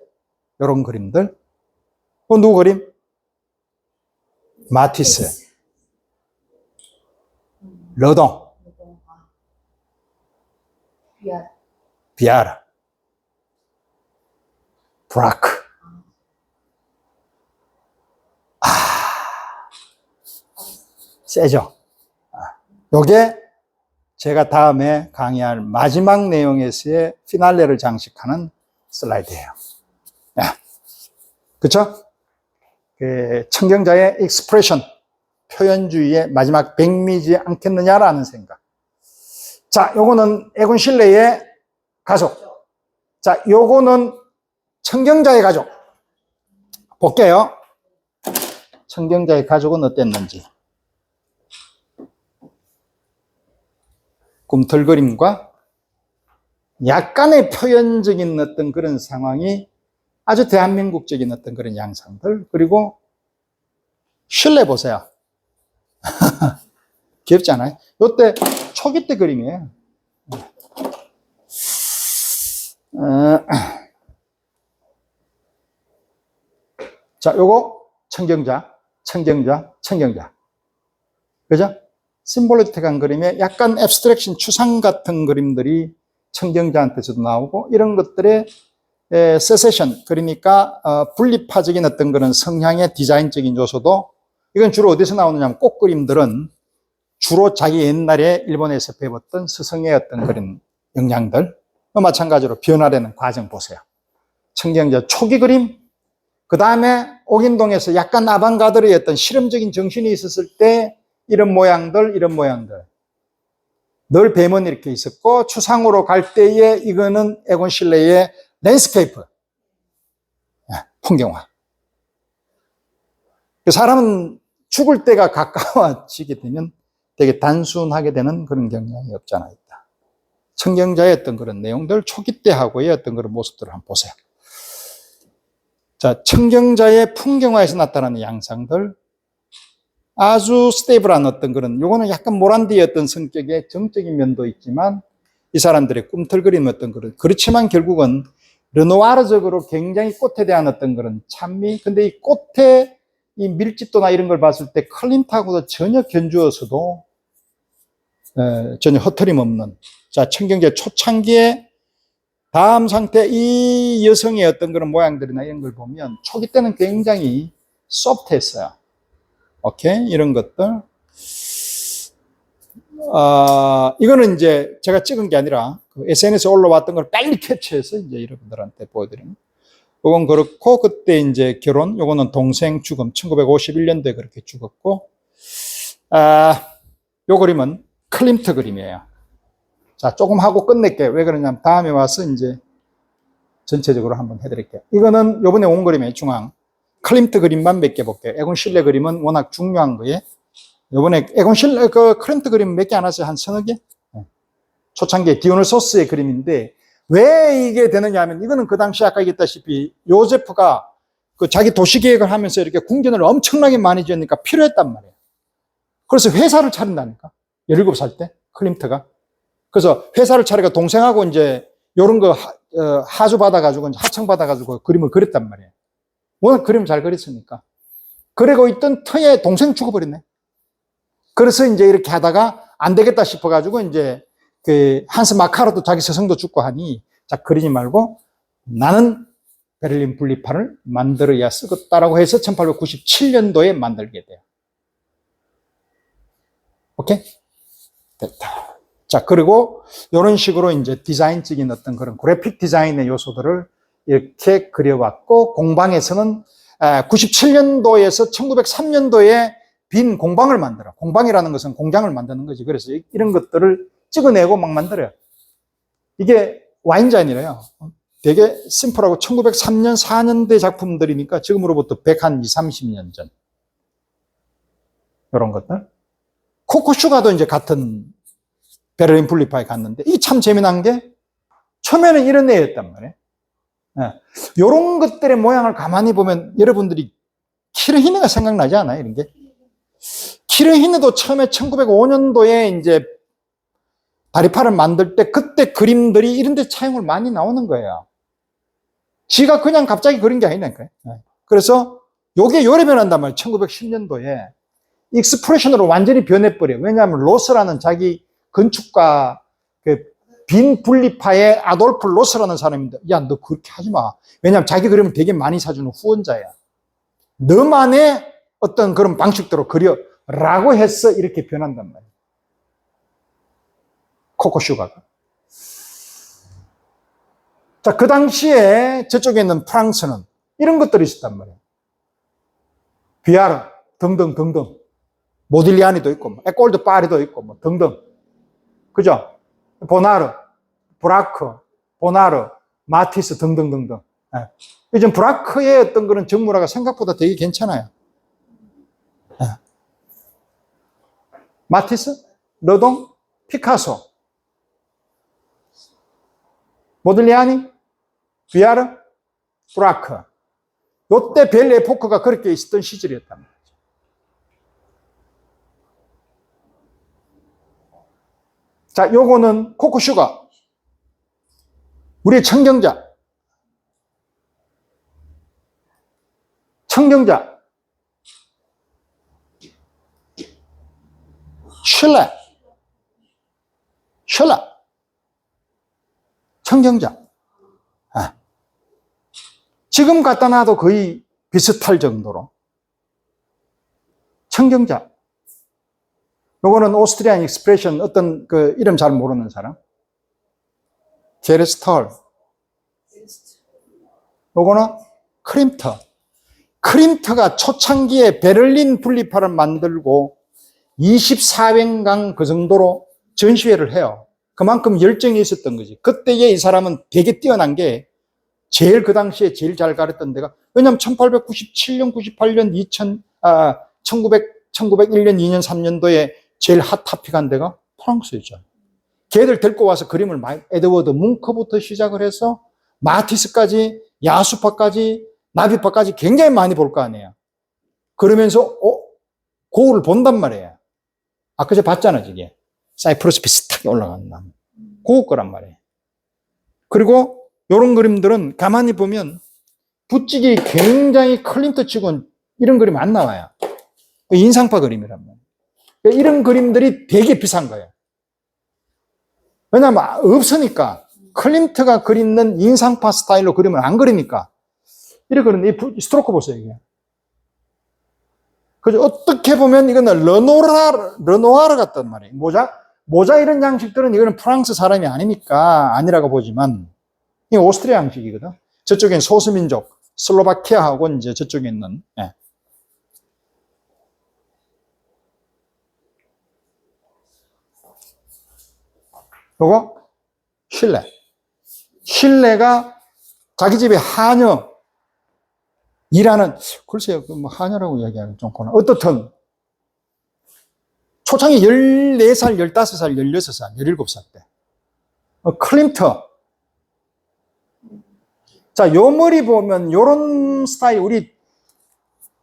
이런 그림들. 누구 그림? 마티스, 르동, 비아르, 브라크. 세죠? 요게 제가 다음에 강의할 마지막 내용에서의 피날레를 장식하는 슬라이드예요. 그쵸? 청경자의 익스프레션, 표현주의의 마지막 백미지 않겠느냐라는 생각. 자, 요거는 에곤 실레의 가족. 자, 요거는 청경자의 가족. 볼게요. 청경자의 가족은 어땠는지. 꿈틀거림과 약간의 표현적인 어떤 그런 상황이 아주 대한민국적인 어떤 그런 양상들. 그리고 실내 보세요. 귀엽지 않아요? 요때 초기 때 그림이에요. 자, 요거 청경자. 그죠? 심볼리틱한 그림에 약간 앱스트랙션 추상 같은 그림들이 청경자한테서도 나오고, 이런 것들의 세세션, 그러니까 분리파적인 어떤 그런 성향의 디자인적인 요소도, 이건 주로 어디서 나오느냐면, 꽃그림들은 주로 자기 옛날에 일본에서 배웠던 스승의 어떤 그런 영향들, 마찬가지로 변화되는 과정 보세요. 청경자 초기 그림, 그 다음에 옥인동에서 약간 아방가드의 어떤 실험적인 정신이 있었을 때 이런 모양들. 늘 뱀은 이렇게 있었고, 추상으로 갈 때에 이거는 에곤 실레의 랜드스케이프, 풍경화. 사람은 죽을 때가 가까워지게 되면 되게 단순하게 되는 그런 경향이 없지 않아 있다. 청경자의 어떤 그런 내용들, 초기 때 하고의 어떤 그런 모습들을 한번 보세요. 자, 청경자의 풍경화에서 나타나는 양상들, 아주 스테이블한 어떤 그런, 요거는 약간 모란디의 어떤 성격의 정적인 면도 있지만, 이 사람들의 꿈틀거리는 어떤 그런, 그렇지만 결국은 르누아르적으로 굉장히 꽃에 대한 어떤 그런 찬미. 근데 이 꽃의 이 밀집도나 이런 걸 봤을 때 클림트하고도 전혀 견주어서도 전혀 허트림 없는. 자, 청경자 초창기에 다음 상태, 이 여성의 어떤 그런 모양들이나 이런 걸 보면 초기 때는 굉장히 소프트했어요. 오케이? 이런 것들. 이거는 이제 제가 찍은 게 아니라 SNS에 올라왔던 걸 빨리 캡처해서 이제 여러분들한테 보여드리는. 이건 그렇고, 그때 이제 결혼, 요거는 동생 죽음, 1951년도에 그렇게 죽었고, 요 그림은 클림트 그림이에요. 자, 조금 하고 끝낼게요. 왜 그러냐면 다음에 와서 이제 전체적으로 한번 해드릴게요. 이거는 요번에 온 그림이에요, 중앙. 클림트 그림만 몇 개 볼게요. 에곤 실레 그림은 워낙 중요한 거예요. 요번에 에곤 실레, 클림트 그림 몇 개 안 왔어요? 한 서너 개? 초창기에 디오누소스의 그림인데, 왜 이게 되느냐 하면, 이거는 그 당시 아까 얘기했다시피 요제프가 그 자기 도시계획을 하면서 이렇게 궁전을 엄청나게 많이 지으니까 필요했단 말이에요. 그래서 회사를 차린다니까. 17살 때, 클림트가. 그래서 회사를 차리고 동생하고 이제 요런 거 하주 받아가지고, 하청 받아가지고 그림을 그렸단 말이에요. 워낙 그림 잘 그렸으니까. 그리고 있던 터에 동생 죽어버렸네. 그래서 이제 이렇게 하다가 안 되겠다 싶어가지고 이제 그 한스 마카로도 자기 스승도 죽고 하니, 자, 그리지 말고 나는 베를린 분리판을 만들어야 쓰겠다라고 해서 1897년도에 만들게 돼요. 오케이? 됐다. 자, 그리고 이런 식으로 이제 디자인적인 어떤 그런 그래픽 디자인의 요소들을 이렇게 그려왔고, 공방에서는 97년도에서 1903년도에 빈 공방을 만들어. 공방이라는 것은 공장을 만드는 거지. 그래서 이런 것들을 찍어내고 막 만들어요. 이게 와인잔이래요. 되게 심플하고 1903년, 4년대 작품들이니까 지금으로부터 120, 30년 전. 이런 것들. 코코슈가도 이제 같은 베를린 분리파에 갔는데, 이 참 재미난 게, 처음에는 이런 애였단 말이에요. 이런 것들의 모양을 가만히 보면 여러분들이 키르히네가 생각나지 않아요? 이런 게. 키르히네도 처음에 1905년도에 이제 다리파를 만들 때 그때 그림들이 이런 데 차용을 많이 나오는 거예요. 지가 그냥 갑자기 그린 게 아니니까요. 그래서 요게 요래 변한단 말이에요. 1910년도에. 익스프레션으로 완전히 변해버려요. 왜냐하면 로스라는 자기 건축가, 빈 분리파의 아돌프 로스라는 사람인데, 야, 너 그렇게 하지 마. 왜냐하면 자기 그림을 되게 많이 사주는 후원자야. 너만의 어떤 그런 방식대로 그려. 라고 해서 이렇게 변한단 말이에요. 코코슈가가. 자, 그 당시에 저쪽에 있는 프랑스는 이런 것들이 있었단 말이에요. 비아르 등등등등. 모딜리아니도 있고, 에꼴드 파리도 있고, 뭐 등등. 그죠? 보나르, 브라크, 보나르, 마티스 등등등등. 요즘 브라크의 어떤 그런 정문화가 생각보다 되게 괜찮아요. 마티스, 르동, 피카소, 모딜리아니, 비아르, 브라크. 요때 벨 에포크가 그렇게 있었던 시절이었단 말이에요. 자, 요거는 코코슈가. 우리의 청경자. 청경자. 슐레. 청경자. 지금 갖다 놔도 거의 비슷할 정도로. 청경자. 요거는 오스트리안 익스프레션 어떤 그 이름 잘 모르는 사람. 게르스털. 요거는 크림터. 크림터가 초창기에 베를린 분리파를 만들고 24회강 그 정도로 전시회를 해요. 그만큼 열정이 있었던 거지. 그때에 이 사람은 되게 뛰어난 게 제일 그 당시에 제일 잘 가르쳤던 데가, 왜냐면 1897년, 98년, 1901년, 2년, 3년도에 제일 핫토픽한 데가 프랑스였죠. 걔들 데리고 와서 그림을 많이, 에드워드 뭉크부터 시작을 해서 마티스까지, 야수파까지, 나비파까지 굉장히 많이 볼 거 아니에요. 그러면서 고울을 본단 말이에요. 아까 저 봤잖아, 저게. 사이프러스 비슷하게 올라가는 나무. 고울 거란 말이에요. 그리고 이런 그림들은 가만히 보면 붓질이 굉장히 클린트 치고는 이런 그림 안 나와요. 인상파 그림이란 말이에요. 이런 그림들이 되게 비싼 거예요. 왜냐하면 없으니까. 클림트가 그리는 인상파 스타일로 그림을 안 그리니까. 이렇게 그리는 이 스트로크 보세요, 이게. 그죠? 어떻게 보면 이거는 르노아르 같단 말이에요. 모자 이런 양식들은 이거는 프랑스 사람이 아니니까 아니라고 보지만, 이 오스트리아 양식이거든. 저쪽엔 소수민족, 슬로바키아하고 이제 저쪽에 있는, 요거 실내가 자기 집에 하녀 일하는, 글쎄요, 뭐 하녀라고 이야기하면 좀 고나. 어떻든 초창기 14살, 15살, 16살, 17살 때 클림터. 자, 요 머리 보면 요런 스타일, 우리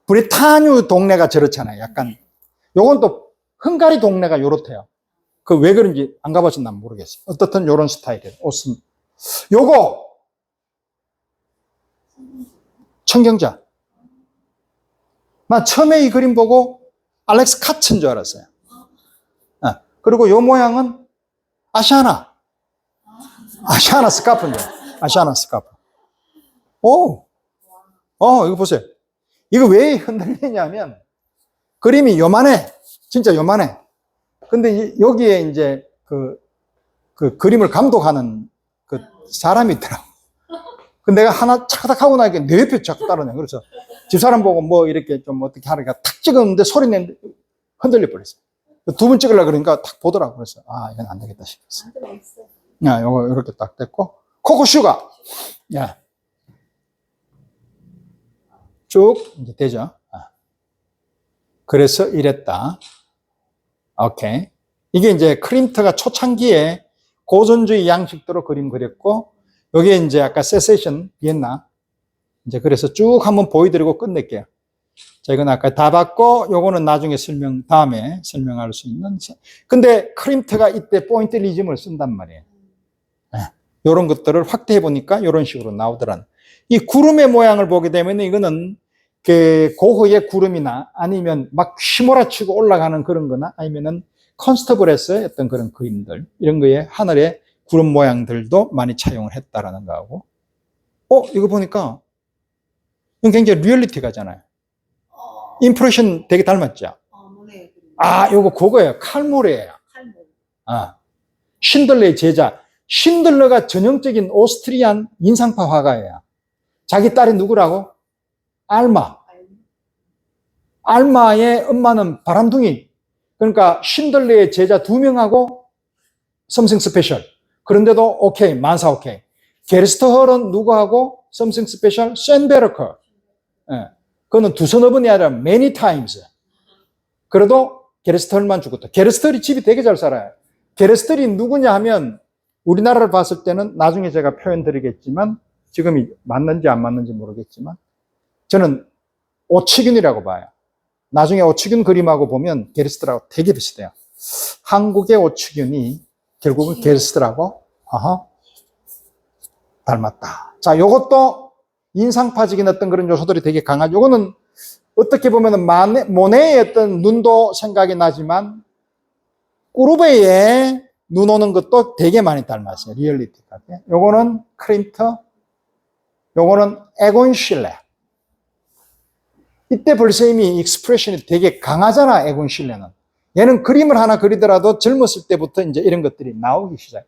브레타뉴 동네가 저렇잖아요. 약간 요건 또 헝가리 동네가 요렇대요. 그 왜 그런지 안 가보신 난 모르겠어요. 어떻든 요런 스타일이에요. 옷은. 요거 청경자. 나 처음에 이 그림 보고 알렉스 카츠인 줄 알았어요. 그리고 요 모양은 아시아나 스카프인 줄 알았어요. 아시아나 스카프. 이거 보세요. 이거 왜 흔들리냐면 그림이 요만해. 진짜 요만해. 근데 여기에 이제 그 그림을 감독하는 그 사람이 있더라고. 근데 내가 하나 착딱 하고 나니까 내 옆에 자꾸 따라내. 그래서 집사람 보고 뭐 이렇게 좀 어떻게 하니까 탁 찍었는데 소리 냈는데 흔들려 버렸어. 두 번 찍으려고 그러니까 탁 보더라고. 그래서 이건 안 되겠다 싶었어. 야, 요거 이렇게 딱 됐고. 코코슈가. 야. 쭉 이제 되죠. 그래서 이랬다. 오케이. 이게 이제 클림트가 초창기에 고전주의 양식대로 그림 그렸고, 여기에 이제 아까 세세션, 비엔나. 이제 그래서 쭉 한번 보여드리고 끝낼게요. 자, 이건 아까 다 봤고, 요거는 나중에 다음에 설명할 수 있는. 근데 클림트가 이때 포인틀리즘을 쓴단 말이에요. 네. 요런 것들을 확대해 보니까 요런 식으로 나오더란. 이 구름의 모양을 보게 되면 이거는 그 고흐의 구름이나 아니면 막 휘몰아치고 올라가는 그런 거나 아니면은 컨스터블에서의 어떤 그런 그림들, 이런 거에 하늘의 구름 모양들도 많이 차용을 했다라는 거하고. 이거 보니까 이건 굉장히 리얼리티가잖아요. 임프레션 되게 닮았죠? 네. 요거 그거예요. 칼모레예요. 칼모. 신들러의 제자. 신들러가 전형적인 오스트리안 인상파 화가예요. 자기 딸이 누구라고? 알마. 알마의 엄마는 바람둥이. 그러니까 신들러의 제자 2명하고 something special. 그런데도 오케이, 만사 오케이. 게르스트헐은 누구하고 something special? 쇤베르커. 예. 그거는 두서너 번이 아니라 many times. 그래도 게르스트헐만 죽었다. 게르스트헐이 집이 되게 잘 살아요. 게르스트헐이 누구냐 하면 우리나라를 봤을 때는 나중에 제가 표현 드리겠지만, 지금이 맞는지 안 맞는지 모르겠지만, 저는 오치균이라고 봐요. 나중에 오치균 그림하고 보면 게르스트라고 되게 비슷해요. 한국의 오치균이 결국은 게르스트라고 닮았다. 자, 요것도 인상파적인 어떤 그런 요소들이 되게 강하죠. 요거는 어떻게 보면 모네의 어떤 눈도 생각이 나지만 꾸르베의 눈 오는 것도 되게 많이 닮았어요. 리얼리티하게. 요거는 클림트, 요거는 에곤 실레. 이때 벌써 이미 익스프레션이 되게 강하잖아, 에곤 실레는. 얘는 그림을 하나 그리더라도 젊었을 때부터 이제 이런 것들이 나오기 시작해.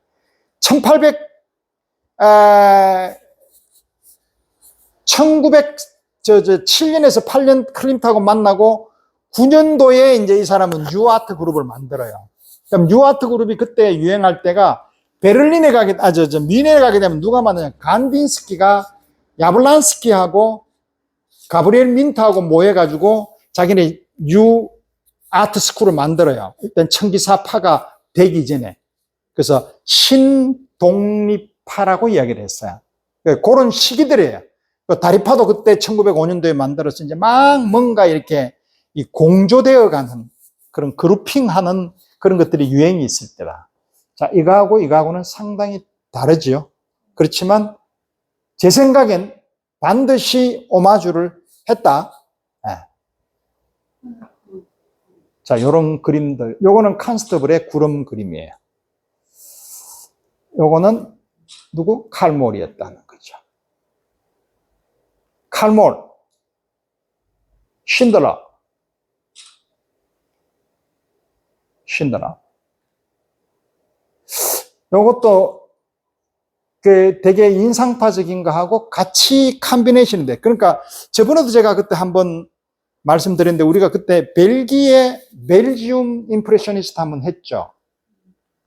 1907년에서 8년 클림트하고 만나고 9년도에 이제 이 사람은 뉴아트 그룹을 만들어요. 그럼 뉴아트 그룹이 그때 유행할 때가 베를린에 뮌헨에 가게 되면 누가 만나냐? 간딘스키가 야블란스키하고 가브리엘 민트하고 모여가지고 자기네 뉴아트 스쿨을 만들어요. 일단 청기사파가 되기 전에. 그래서 신독립파라고 이야기를 했어요. 그런 시기들이에요. 다리파도 그때 1905년도에 만들어서 이제 막 뭔가 이렇게 공조되어 가는 그런 그룹핑하는 그런 것들이 유행이 있을 때라. 자, 이거하고는 상당히 다르지요. 그렇지만 제 생각엔 반드시 오마주를 했다. 네. 자, 요런 그림들. 요거는 컨스터블의 구름 그림이에요. 요거는 누구? 칼몰이었다는 거죠. 칼몰, 신들러. 요것도 되게 인상파적인 거하고 같이 컴비네이션인데, 그러니까 저번에도 제가 그때 한번 말씀드렸는데, 우리가 그때 벨지움 임프레셔니스트 한번 했죠.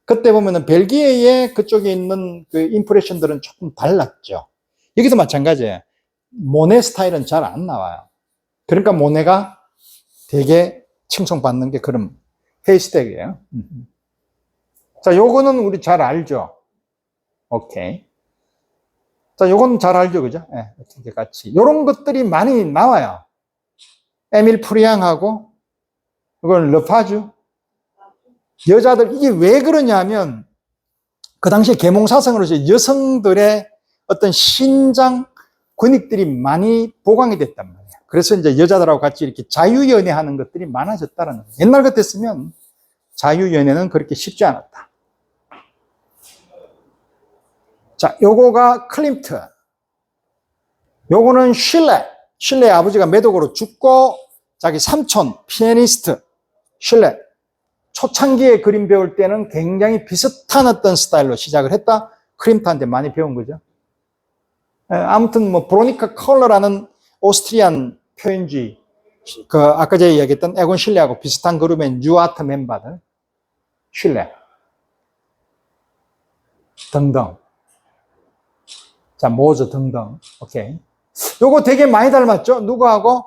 그때 보면은 벨기에의 그쪽에 있는 그 임프레션들은 조금 달랐죠. 여기도 마찬가지예요. 모네 스타일은 잘 안 나와요. 그러니까 모네가 되게 칭송받는 게 그런 헤이스텍이에요. 자, 요거는 우리 잘 알죠? 오케이. 자, 요건 잘 알죠? 그죠? 예, 네, 같이. 요런 것들이 많이 나와요. 에밀 프리앙하고, 이건 르파주. 여자들, 이게 왜 그러냐면, 그 당시에 계몽사상으로서 여성들의 어떤 신장 근육들이 많이 보강이 됐단 말이에요. 그래서 이제 여자들하고 같이 이렇게 자유연애 하는 것들이 많아졌다는 거예요. 옛날 같았으면 자유연애는 그렇게 쉽지 않았다. 자, 요거가 클림트. 요거는 실레의 아버지가 매독으로 죽고 자기 삼촌, 피아니스트, 실레. 초창기에 그림 배울 때는 굉장히 비슷한 어떤 스타일로 시작을 했다. 클림트한테 많이 배운 거죠. 아무튼 브로니카 컬러라는 오스트리안 표현주의, 아까 제가 이야기했던 에곤 실레하고 비슷한 그룹의 뉴아트 멤버들, 실레 등등. 자, 모즈 등등. 오케이. 요거 되게 많이 닮았죠? 누구하고?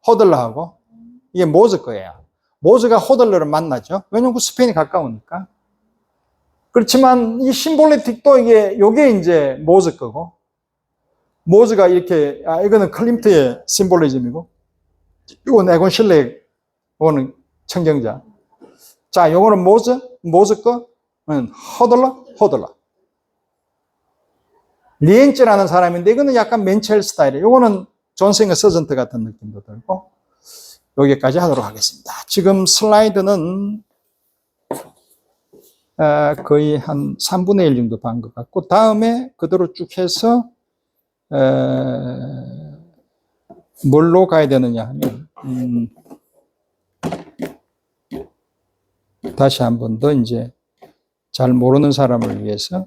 호들러하고. 이게 모즈 거예요. 모즈가 호들러를 만나죠. 왜냐면 그 스페인이 가까우니까. 그렇지만 이 심볼리틱도 요게 이제 모즈 거고, 모즈가 이렇게, 이거는 클림트의 심볼리즘이고, 이건 에곤 실레, 이거는 청경자. 자, 요거는 모즈 거, 호들러. 리엔츠라는 사람인데, 이거는 약간 맨첼 스타일이에요. 요거는 존슨과 서전트 같은 느낌도 들고, 여기까지 하도록 하겠습니다. 지금 슬라이드는 거의 한 3분의 1 정도 반 것 같고, 다음에 그대로 쭉 해서 뭘로 가야 되느냐 하면 다시 한 번 더 이제 잘 모르는 사람을 위해서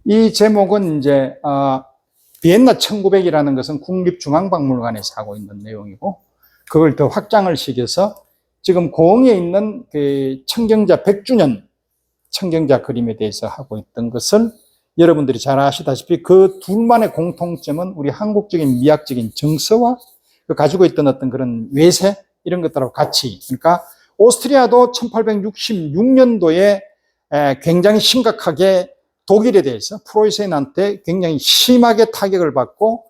이 제목은 이제 비엔나 1900이라는 것은 국립중앙박물관에서 하고 있는 내용이고, 그걸 더 확장을 시켜서 지금 고흥에 있는 그 청경자 100주년 청경자 그림에 대해서 하고 있던 것을 여러분들이 잘 아시다시피 그 둘만의 공통점은 우리 한국적인 미학적인 정서와 그 가지고 있던 어떤 그런 외세 이런 것들하고 같이, 그러니까 오스트리아도 1866년도에 굉장히 심각하게 독일에 대해서 프로이센한테 굉장히 심하게 타격을 받고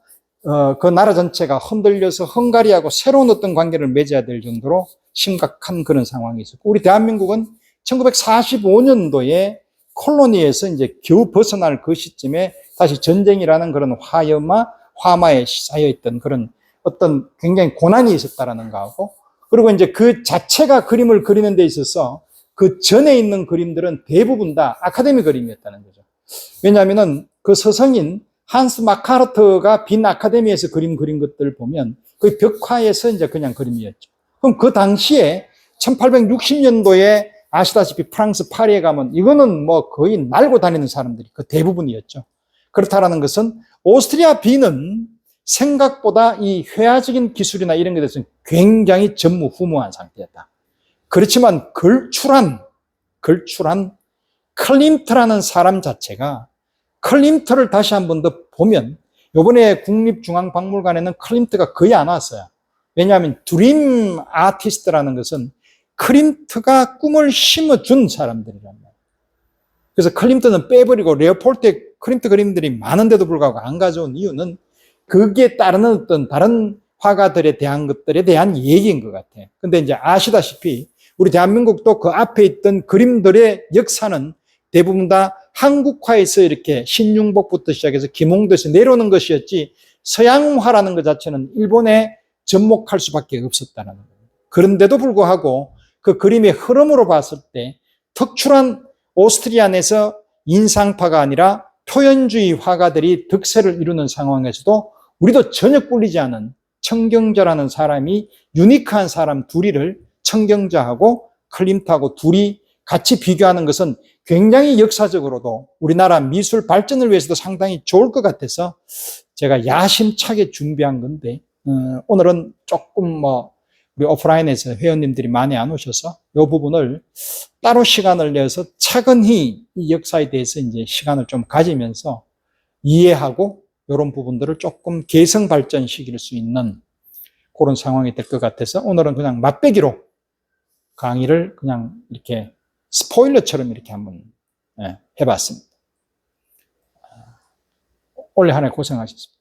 그 나라 전체가 흔들려서 헝가리하고 새로운 어떤 관계를 맺어야 될 정도로 심각한 그런 상황이 있었고, 우리 대한민국은 1945년도에 콜로니에서 이제 겨우 벗어날 그 시점에 다시 전쟁이라는 그런 화마에 쌓여 있던 그런 어떤 굉장히 고난이 있었다라는 거하고, 그리고 이제 그 자체가 그림을 그리는 데 있어서 그 전에 있는 그림들은 대부분 다 아카데미 그림이었다는 거죠. 왜냐하면은 그 서성인 한스 마카르트가 빈 아카데미에서 그린 것들을 보면 그 벽화에서 이제 그냥 그림이었죠. 그럼 그 당시에 1860년도에 아시다시피 프랑스 파리에 가면 이거는 뭐 거의 날고 다니는 사람들이 그 대부분이었죠. 그렇다라는 것은 오스트리아 빈은 생각보다 이 회화적인 기술이나 이런 것에 대해서는 굉장히 전무후무한 상태였다. 그렇지만 걸출한 클림트라는 사람 자체가, 클림트를 다시 한 번 더 보면 이번에 국립중앙박물관에는 클림트가 거의 안 왔어요. 왜냐하면 드림 아티스트라는 것은 클림트가 꿈을 심어준 사람들이란 말이에요. 그래서 클림트는 빼버리고 레오폴트의 클림트 그림들이 많은데도 불구하고 안 가져온 이유는 거기에 따르는 어떤 다른 화가들에 대한 것들에 대한 얘기인 것 같아요. 근데 이제 아시다시피 우리 대한민국도 그 앞에 있던 그림들의 역사는 대부분 다 한국화에서 이렇게 신윤복부터 시작해서 김홍도에서 내려오는 것이었지, 서양화라는 것 자체는 일본에 접목할 수밖에 없었다는 거예요. 그런데도 불구하고 그 그림의 흐름으로 봤을 때 특출한 오스트리안에서 인상파가 아니라 표현주의 화가들이 득세를 이루는 상황에서도 우리도 전혀 꿀리지 않은 청경자라는 사람이, 유니크한 사람 둘이를 청경자하고 클림트하고 둘이 같이 비교하는 것은 굉장히 역사적으로도 우리나라 미술 발전을 위해서도 상당히 좋을 것 같아서 제가 야심차게 준비한 건데, 오늘은 조금 우리 오프라인에서 회원님들이 많이 안 오셔서 이 부분을 따로 시간을 내서 차근히 이 역사에 대해서 이제 시간을 좀 가지면서 이해하고 이런 부분들을 조금 개성 발전시킬 수 있는 그런 상황이 될 것 같아서 오늘은 그냥 맛배기로 강의를 그냥 이렇게 스포일러처럼 이렇게 한번 해봤습니다. 올해 한 해 고생하셨습니다.